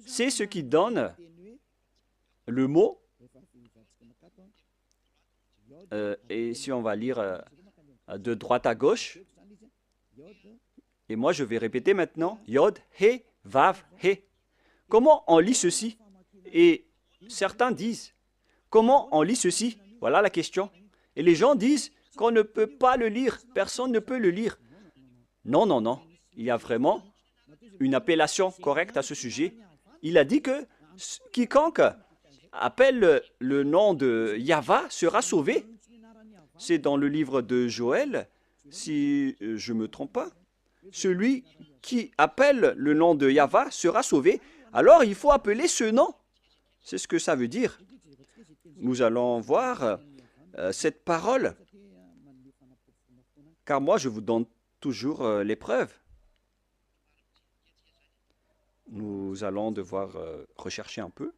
c'est ce qui donne le mot. Et si on va lire de droite à gauche, et moi je vais répéter maintenant, Yod, He, Vav, He. Comment on lit ceci? Et certains disent, comment on lit ceci? Voilà la question. Et les gens disent qu'on ne peut pas le lire, personne ne peut le lire. Non, non, non, il y a vraiment une appellation correcte à ce sujet. Il a dit que quiconque appelle le nom de Yahva sera sauvé. C'est dans le livre de Joël, si je ne me trompe pas. Celui qui appelle le nom de Yahva sera sauvé. Alors il faut appeler ce nom. C'est ce que ça veut dire. Nous allons voir cette parole. Car moi, je vous donne toujours les preuves. Nous allons devoir rechercher un peu.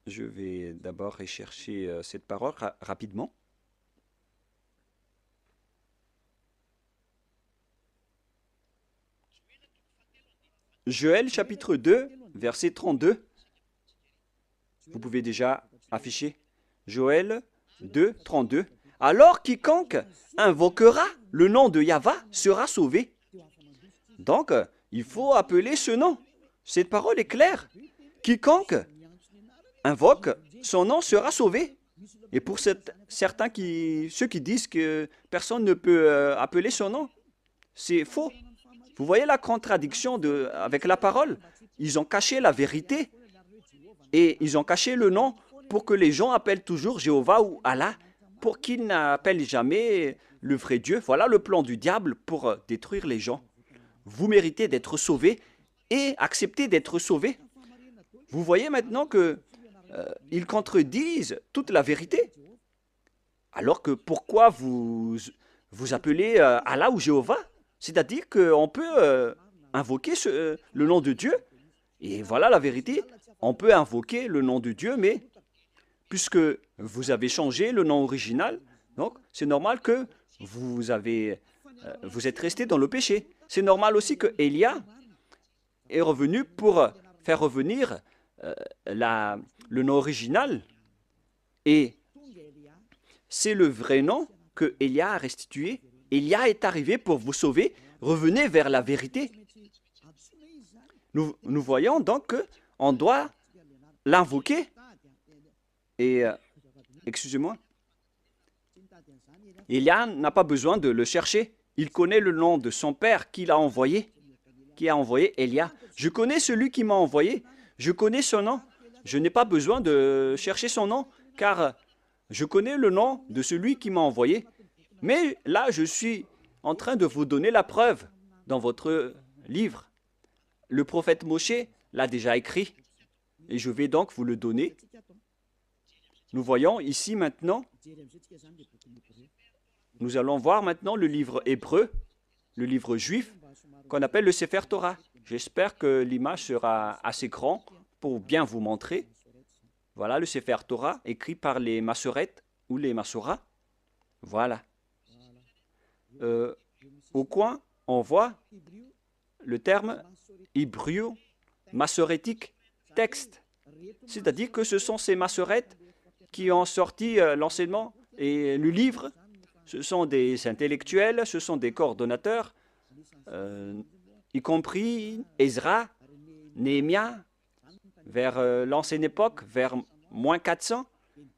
Je vais d'abord rechercher cette parole rapidement. Joël chapitre 2, verset 32. Vous pouvez déjà afficher. Joël 2, 32. Alors quiconque invoquera le nom de Yahva sera sauvé. Donc, il faut appeler ce nom. Cette parole est claire. Quiconque invoque son nom sera sauvé. Et pour certains ceux qui disent que personne ne peut appeler son nom, c'est faux. Vous voyez la contradiction avec la parole? Ils ont caché la vérité et ils ont caché le nom pour que les gens appellent toujours Jéhovah ou Allah, pour qu'ils n'appellent jamais le vrai Dieu. Voilà le plan du diable pour détruire les gens. Vous méritez d'être sauvés et accepter d'être sauvés. Vous voyez maintenant qu'ils contredisent toute la vérité. Alors que pourquoi vous appelez Allah ou Jéhovah? C'est-à-dire qu'on peut invoquer le nom de Dieu. Et voilà la vérité. On peut invoquer le nom de Dieu, mais puisque vous avez changé le nom original, donc c'est normal que vous êtes resté dans le péché. C'est normal aussi que Élia est revenu pour faire revenir le nom original. Et c'est le vrai nom que Élia a restitué. Élia est arrivé pour vous sauver. Revenez vers la vérité. Nous voyons donc qu'on doit l'invoquer. Et, excusez-moi, Élia n'a pas besoin de le chercher. Il connaît le nom de son père qui a envoyé Élia. Je connais celui qui m'a envoyé. Je connais son nom. Je n'ai pas besoin de chercher son nom, car je connais le nom de celui qui m'a envoyé. Mais là, je suis en train de vous donner la preuve dans votre livre. Le prophète Moshe l'a déjà écrit et je vais donc vous le donner. Nous voyons ici maintenant, nous allons voir maintenant le livre hébreu, le livre juif, qu'on appelle le Sefer Torah. J'espère que l'image sera assez grande pour bien vous montrer. Voilà le Sefer Torah écrit par les Massorètes ou les Massoras. Voilà. Au coin, on voit le terme hébreu massorétique texte. C'est-à-dire que ce sont ces massorètes qui ont sorti l'enseignement et le livre. Ce sont des intellectuels, ce sont des coordonnateurs, y compris Ezra, Néhémie, vers l'ancienne époque, vers moins 400.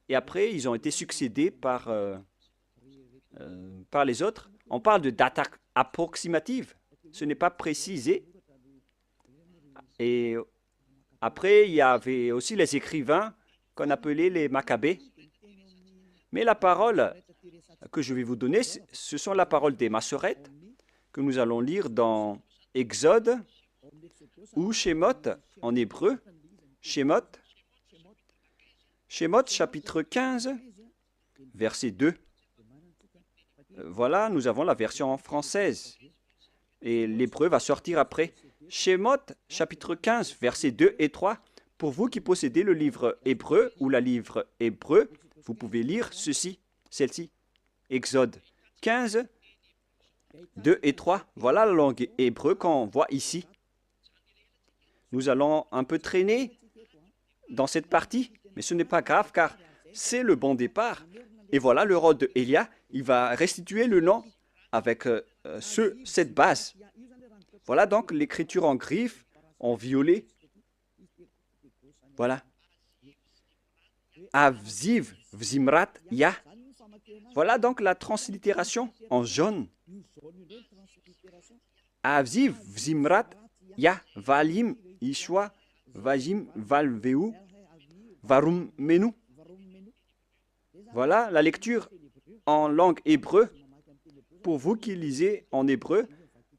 Et après, ils ont été succédés par les autres. On parle de date approximative. Ce n'est pas précisé. Et après, il y avait aussi les écrivains qu'on appelait les Maccabées. Mais la parole que je vais vous donner, ce sont la parole des Massorètes que nous allons lire dans Exode ou Shemot en hébreu. Shemot chapitre 15, verset 2. Voilà, nous avons la version française. Et l'hébreu va sortir après. Shemot chapitre 15, versets 2 et 3. Pour vous qui possédez le livre hébreu ou la livre hébreu, vous pouvez lire celle-ci. Exode 15, 2 et 3. Voilà la langue hébreu qu'on voit ici. Nous allons un peu traîner dans cette partie, mais ce n'est pas grave car c'est le bon départ. Et voilà le rôle de Élia, il va restituer le nom avec cette base. Voilà donc l'écriture en griffe, en violet. Voilà. Avziv, Vzimrat, Ya. Voilà donc la translittération en jaune. Avziv, Vzimrat, Ya, Valim, Ishwa, Vajim, Valveu, Varum, Menu. Voilà la lecture en langue hébreu. Pour vous qui lisez en hébreu,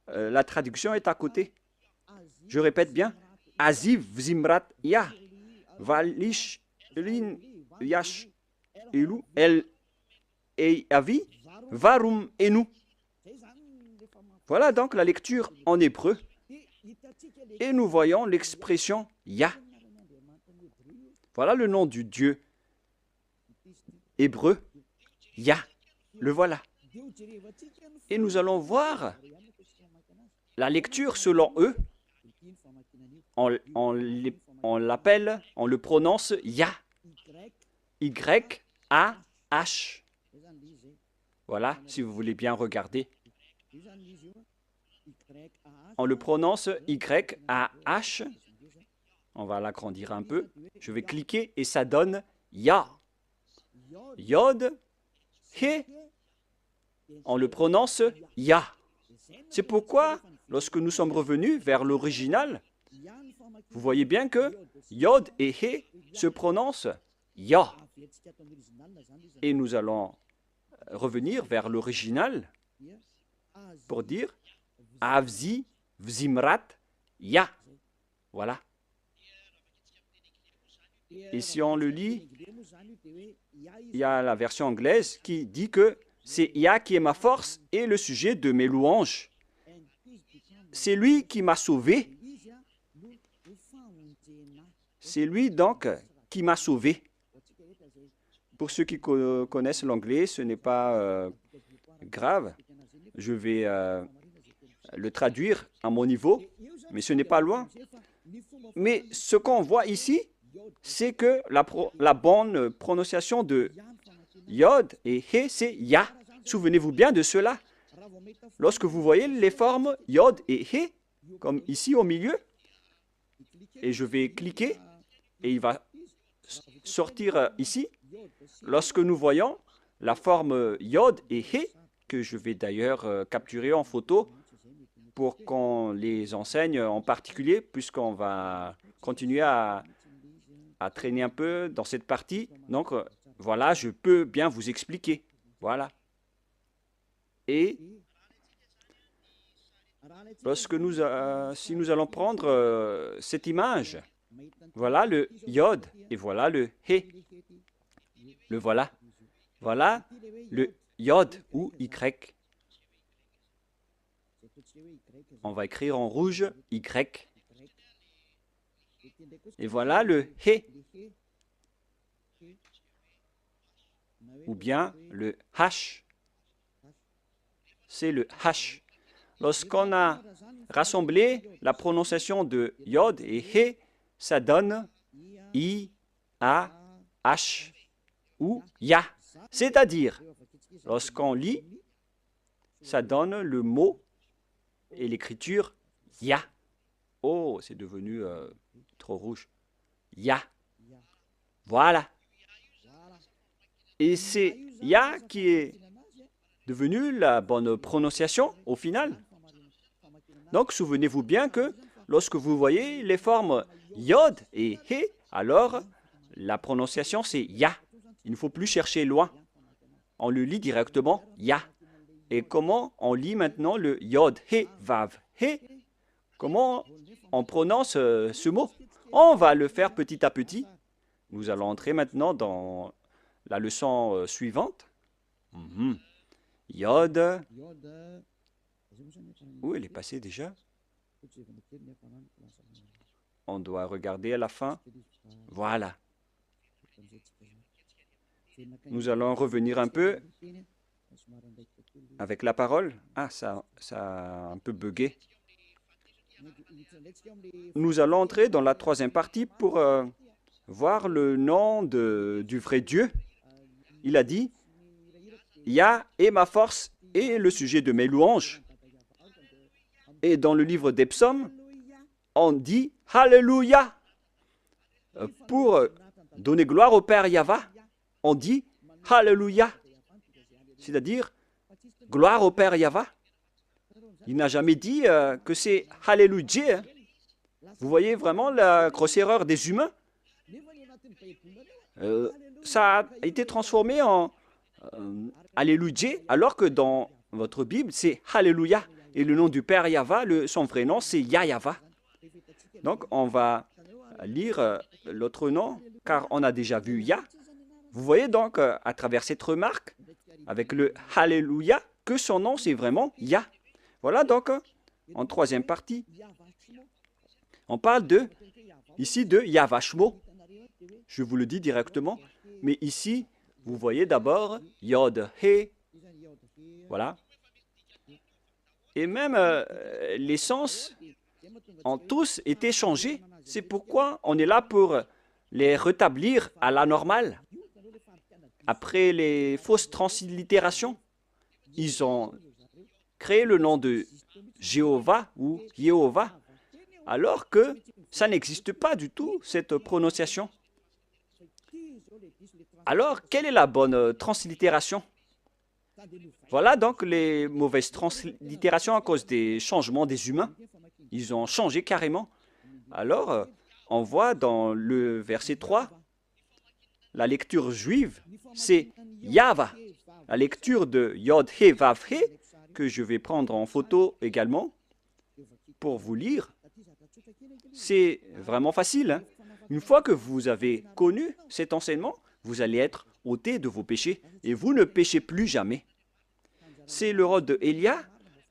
la traduction est à côté. Je répète bien. Aziv, Vzimrat, Ya, Valish, Lin, Yash, Elu, El, Avi, Varum, Enu. Voilà donc la lecture en hébreu. Et nous voyons l'expression Ya. Voilà le nom du Dieu hébreu. Ya. Le voilà. Et nous allons voir la lecture selon eux. On l'appelle, on le prononce Ya. Y-A-H. Voilà, si vous voulez bien regarder. On le prononce Y-A-H. On va l'agrandir un peu. Je vais cliquer et ça donne Ya. Yod, He. On le prononce Ya. C'est pourquoi, lorsque nous sommes revenus vers l'original, vous voyez bien que Yod et He se prononcent Ya. Et nous allons revenir vers l'original pour dire Avzi, Vzimrat, Ya. Voilà. Et si on le lit, il y a la version anglaise qui dit que c'est Ya qui est ma force et le sujet de mes louanges. C'est lui qui m'a sauvé. C'est lui donc qui m'a sauvé. Pour ceux qui connaissent l'anglais, ce n'est pas grave. Je vais le traduire à mon niveau, mais ce n'est pas loin. Mais ce qu'on voit ici, c'est que la bonne prononciation de Yod et He, c'est Ya. Souvenez-vous bien de cela. Lorsque vous voyez les formes Yod et He, comme ici au milieu, et je vais cliquer, et il va sortir ici. Lorsque nous voyons la forme Yod et He, que je vais d'ailleurs capturer en photo pour qu'on les enseigne en particulier, puisqu'on va continuer à traîner un peu dans cette partie. Donc, voilà, je peux bien vous expliquer. Voilà. Et lorsque si nous allons prendre cette image, voilà le Yod et voilà le He. Le voilà. Voilà le Yod ou Y. On va écrire en rouge Y. Et voilà le He. Ou bien le H. C'est le H. Lorsqu'on a rassemblé la prononciation de Yod et He, ça donne I, A, H ou Ya. C'est-à-dire, lorsqu'on lit, ça donne le mot et l'écriture Ya. Oh, c'est devenu trop rouge. Ya. Voilà. Et c'est Ya qui est devenu la bonne prononciation au final. Donc, souvenez-vous bien que lorsque vous voyez les formes Yod et He, alors la prononciation c'est Ya. Il ne faut plus chercher loin. On le lit directement Ya. Et comment on lit maintenant le Yod, He, Vav, He? Comment on prononce ce mot? On va le faire petit à petit. Nous allons entrer maintenant dans la leçon suivante. Yod. Où elle est passée déjà? on doit regarder à la fin. Voilà. Nous allons revenir un peu avec la parole. Ah, ça a un peu bugué. Nous allons entrer dans la troisième partie pour voir le nom du vrai Dieu. Il a dit, Yah est ma force et le sujet de mes louanges. Et dans le livre des psaumes, on dit Alléluia. Pour donner gloire au Père Yahva, on dit Alléluia. C'est-à-dire gloire au Père Yahva. Il n'a jamais dit que c'est Alléluia. Vous voyez vraiment la grosse erreur des humains. Ça a été transformé en Alléluia, alors que dans votre Bible, c'est Alléluia. Et le nom du Père Yahva, son vrai nom, c'est Yahva. Donc, on va lire l'autre nom, car on a déjà vu Yah. Vous voyez donc, à travers cette remarque, avec le Alléluia, que son nom, c'est vraiment Yah. Voilà donc, en troisième partie, on parle ici de Yahva Shmo. Je vous le dis directement, mais ici, vous voyez d'abord Yod, He, voilà. Et même les sens ont tous été changés. C'est pourquoi on est là pour les rétablir à la normale. Après les fausses translittérations, ils ont créé le nom de Jéhovah ou Yehovah, alors que ça n'existe pas du tout, cette prononciation. Alors, quelle est la bonne translittération? Voilà donc les mauvaises translittérations à cause des changements des humains. Ils ont changé carrément. Alors, on voit dans le verset 3, la lecture juive, c'est Yahva. La lecture de Yod He Vav He, que je vais prendre en photo également pour vous lire, c'est vraiment facile. Hein? Une fois que vous avez connu cet enseignement, vous allez être ôté de vos péchés et vous ne péchez plus jamais. C'est le rôle de Elia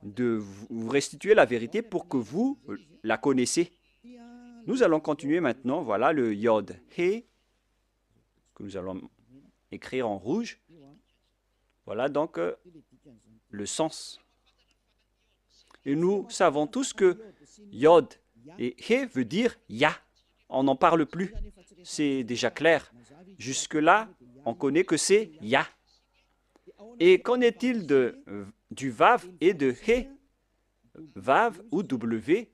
de vous restituer la vérité pour que vous la connaissez. Nous allons continuer maintenant. Voilà le Yod He que nous allons écrire en rouge. Voilà donc le sens. Et nous savons tous que Yod et He veut dire Yah. On n'en parle plus. C'est déjà clair. Jusque-là, on connaît que c'est Yah. Et qu'en est-il du Vav et de He? Vav ou W,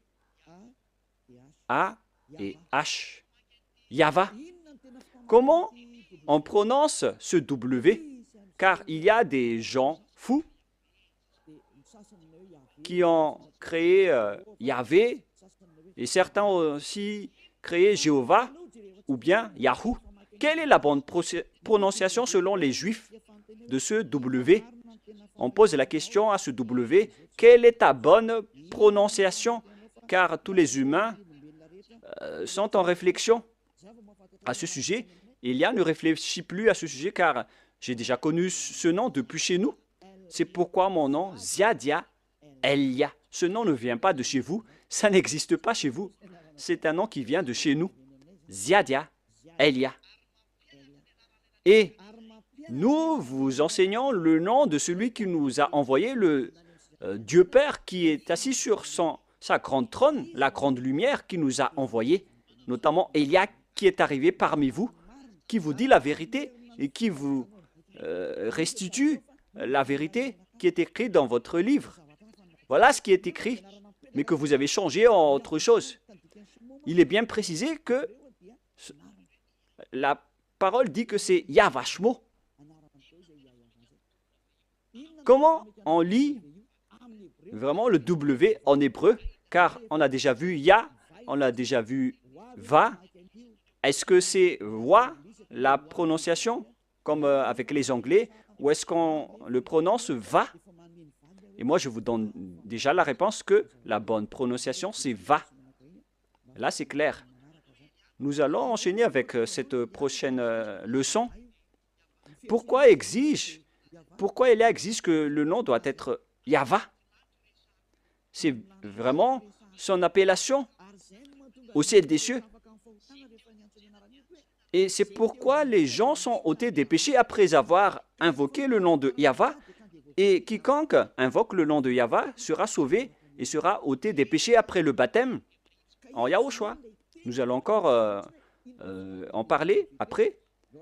A et H. Yahva. Comment on prononce ce W? Car il y a des gens fous qui ont créé Yahvé et certains ont aussi créé Jéhovah ou bien Yahoo. Quelle est la bonne prononciation selon les Juifs de ce W? On pose la question à ce W, quelle est ta bonne prononciation? Car tous les humains sont en réflexion à ce sujet. Elia ne réfléchit plus à ce sujet car j'ai déjà connu ce nom depuis chez nous. C'est pourquoi mon nom, Ziadia Elia. Ce nom ne vient pas de chez vous, ça n'existe pas chez vous. C'est un nom qui vient de chez nous. Ziadia Elia. Et nous vous enseignons le nom de celui qui nous a envoyé, le Dieu Père qui est assis sur sa grande trône, la grande lumière qui nous a envoyé, notamment Elia qui est arrivé parmi vous, qui vous dit la vérité et qui vous restitue la vérité qui est écrite dans votre livre. Voilà ce qui est écrit, mais que vous avez changé en autre chose. Il est bien précisé que la parole dit que c'est Yahva Shmo. Comment on lit vraiment le W en hébreu? Car on a déjà vu Yah, on a déjà vu Va. Est-ce que c'est Wa, la prononciation, comme avec les Anglais, ou est-ce qu'on le prononce Va? Et moi, je vous donne déjà la réponse que la bonne prononciation, c'est Va. Là, c'est clair. Nous allons enchaîner avec cette prochaine leçon. Pourquoi Elia exige que le nom doit être Yahva? C'est vraiment son appellation. au ciel des cieux. Et c'est pourquoi les gens sont ôtés des péchés après avoir invoqué le nom de Yahva. Et quiconque invoque le nom de Yahva sera sauvé et sera ôté des péchés après le baptême en Yahushua. Nous allons encore en parler après.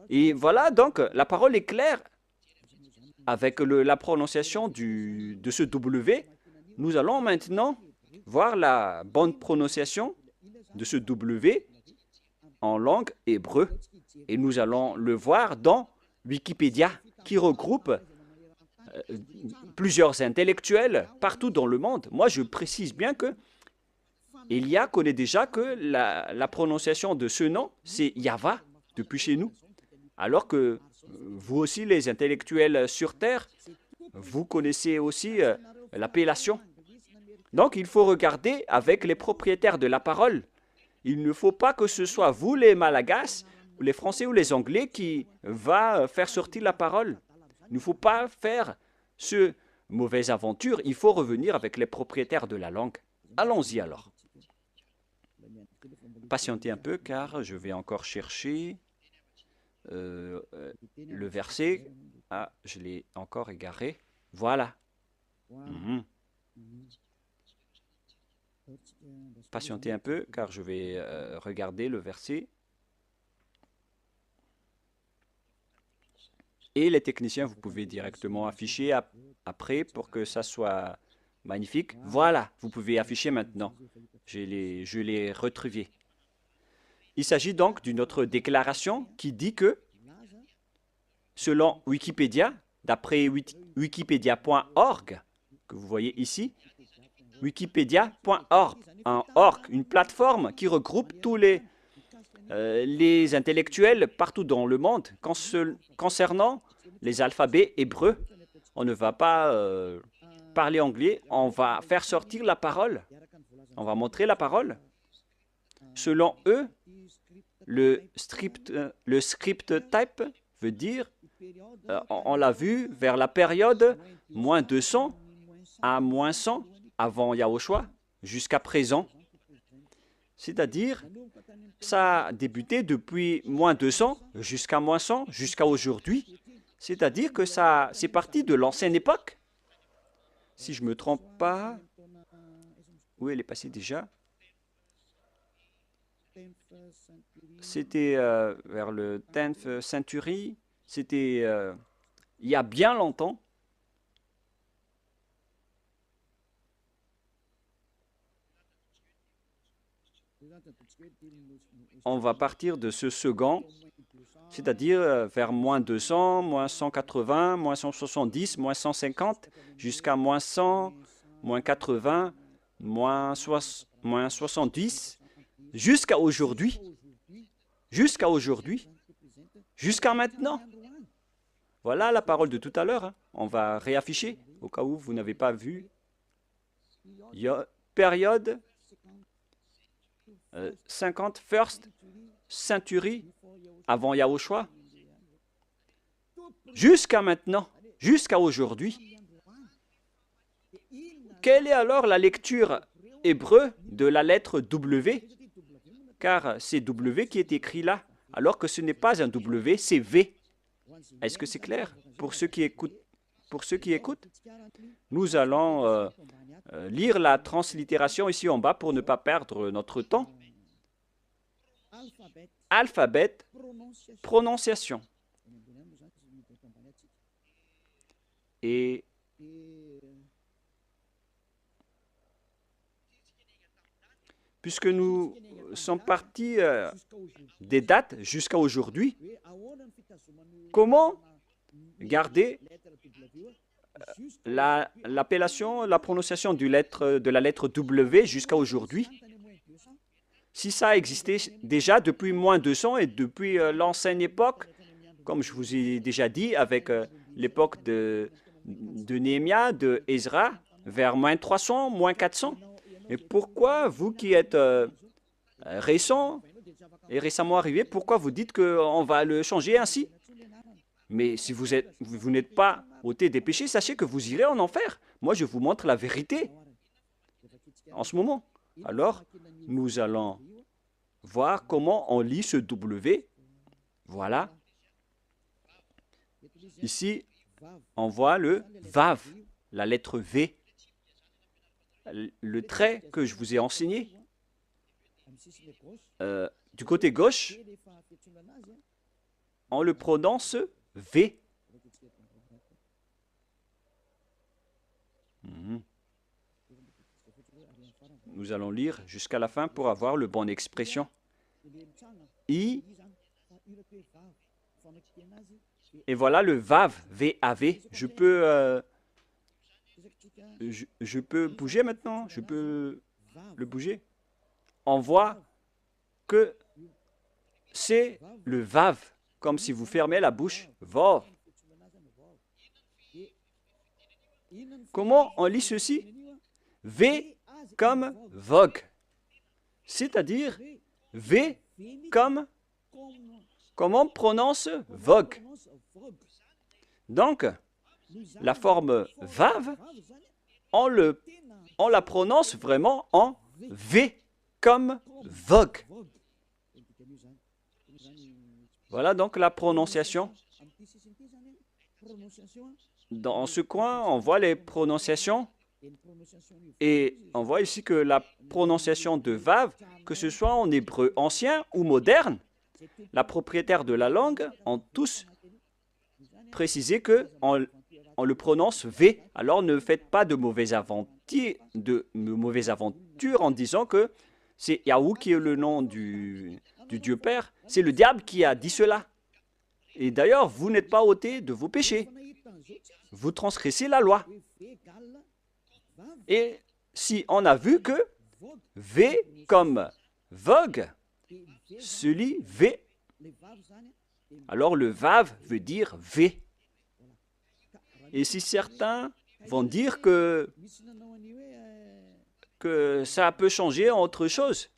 Et voilà, donc, la parole est claire. Avec la prononciation de ce W, nous allons maintenant voir la bonne prononciation de ce W en langue hébreu. Et nous allons le voir dans Wikipédia, qui regroupe plusieurs intellectuels partout dans le monde. Moi, je précise bien que Elia connaît déjà que la prononciation de ce nom, c'est Yahva, depuis chez nous. Alors que vous aussi, les intellectuels sur Terre, vous connaissez aussi l'appellation. Donc, il faut regarder avec les propriétaires de la parole. Il ne faut pas que ce soit vous, les Malagasy, les Français ou les Anglais, qui va faire sortir la parole. Il ne faut pas faire ce mauvaise aventure. Il faut revenir avec les propriétaires de la langue. Allons-y alors. Patientez un peu, car je vais encore chercher le verset. Ah, je l'ai encore égaré. Voilà. Patientez un peu, car je vais regarder le verset. Et les techniciens, vous pouvez directement afficher après pour que ça soit magnifique. Voilà, vous pouvez afficher maintenant. Je l'ai retrouvé. Il s'agit donc d'une autre déclaration qui dit que, selon Wikipédia, d'après wikipedia.org, que vous voyez ici, wikipedia.org, une plateforme qui regroupe tous les intellectuels partout dans le monde concernant les alphabets hébreux. On ne va pas parler anglais, on va faire sortir la parole. On va montrer la parole. Selon eux, le script type veut dire, on l'a vu, vers la période moins 200 à moins 100 avant Yahushua jusqu'à présent. C'est-à-dire, ça a débuté depuis moins 200 jusqu'à moins 100, jusqu'à aujourd'hui. C'est-à-dire que c'est parti de l'ancienne époque. Si je ne me trompe pas, où elle est passée déjà? C'était vers le 10th century. C'était il y a bien longtemps. On va partir de ce second, c'est-à-dire vers moins 200, moins 180, moins 170, moins 150, jusqu'à moins 100, moins 80, moins 70, jusqu'à aujourd'hui, jusqu'à maintenant. Voilà la parole de tout à l'heure. On va réafficher, au cas où vous n'avez pas vu. Période 50 first century avant Yahushua, jusqu'à maintenant, jusqu'à aujourd'hui. Quelle est alors la lecture hébreu de la lettre W? Car c'est W qui est écrit là, alors que ce n'est pas un W, c'est V. Est-ce que c'est clair pour ceux qui écoutent? Nous allons lire la translittération ici en bas pour ne pas perdre notre temps. Alphabet, prononciation. Et puisque nous sommes partis des dates jusqu'à aujourd'hui, comment garder l'appellation, la prononciation de la lettre W jusqu'à aujourd'hui? Si ça existait déjà depuis moins 200 et depuis l'ancienne époque, comme je vous ai déjà dit, avec l'époque de Néhémie, de Ezra, vers moins 300, moins 400. Et pourquoi, vous qui êtes récent et récemment arrivé, pourquoi vous dites qu'on va le changer ainsi? Mais si vous n'êtes pas ôté des péchés, sachez que vous irez en enfer. Moi, je vous montre la vérité en ce moment. Alors, nous allons voir comment on lit ce W. Voilà. Ici, on voit le Vav, la lettre V. Le trait que je vous ai enseigné, du côté gauche, on le prononce V. Nous allons lire jusqu'à la fin pour avoir le bonne expression. I. Et voilà le Vav, V-A-V. Je peux bouger maintenant? Je peux le bouger? On voit que c'est le Vav, comme si vous fermez la bouche. Vav. Comment on lit ceci? V comme vogue, c'est-à-dire V comme, comment on prononce vogue. Donc, la forme Vav, on la prononce vraiment en V comme vogue. Voilà donc la prononciation. Dans ce coin, on voit les prononciations. Et on voit ici que la prononciation de Vav, que ce soit en hébreu ancien ou moderne, la propriétaire de la langue ont tous précisé qu'on le prononce V. Alors ne faites pas de mauvaises aventures en disant que c'est Yahou qui est le nom du Dieu Père. C'est le diable qui a dit cela. Et d'ailleurs, vous n'êtes pas ôté de vos péchés. Vous transgressez la loi. Et si on a vu que V comme vogue se lit V, alors le Vav veut dire V. Et si certains vont dire que ça peut changer en autre chose,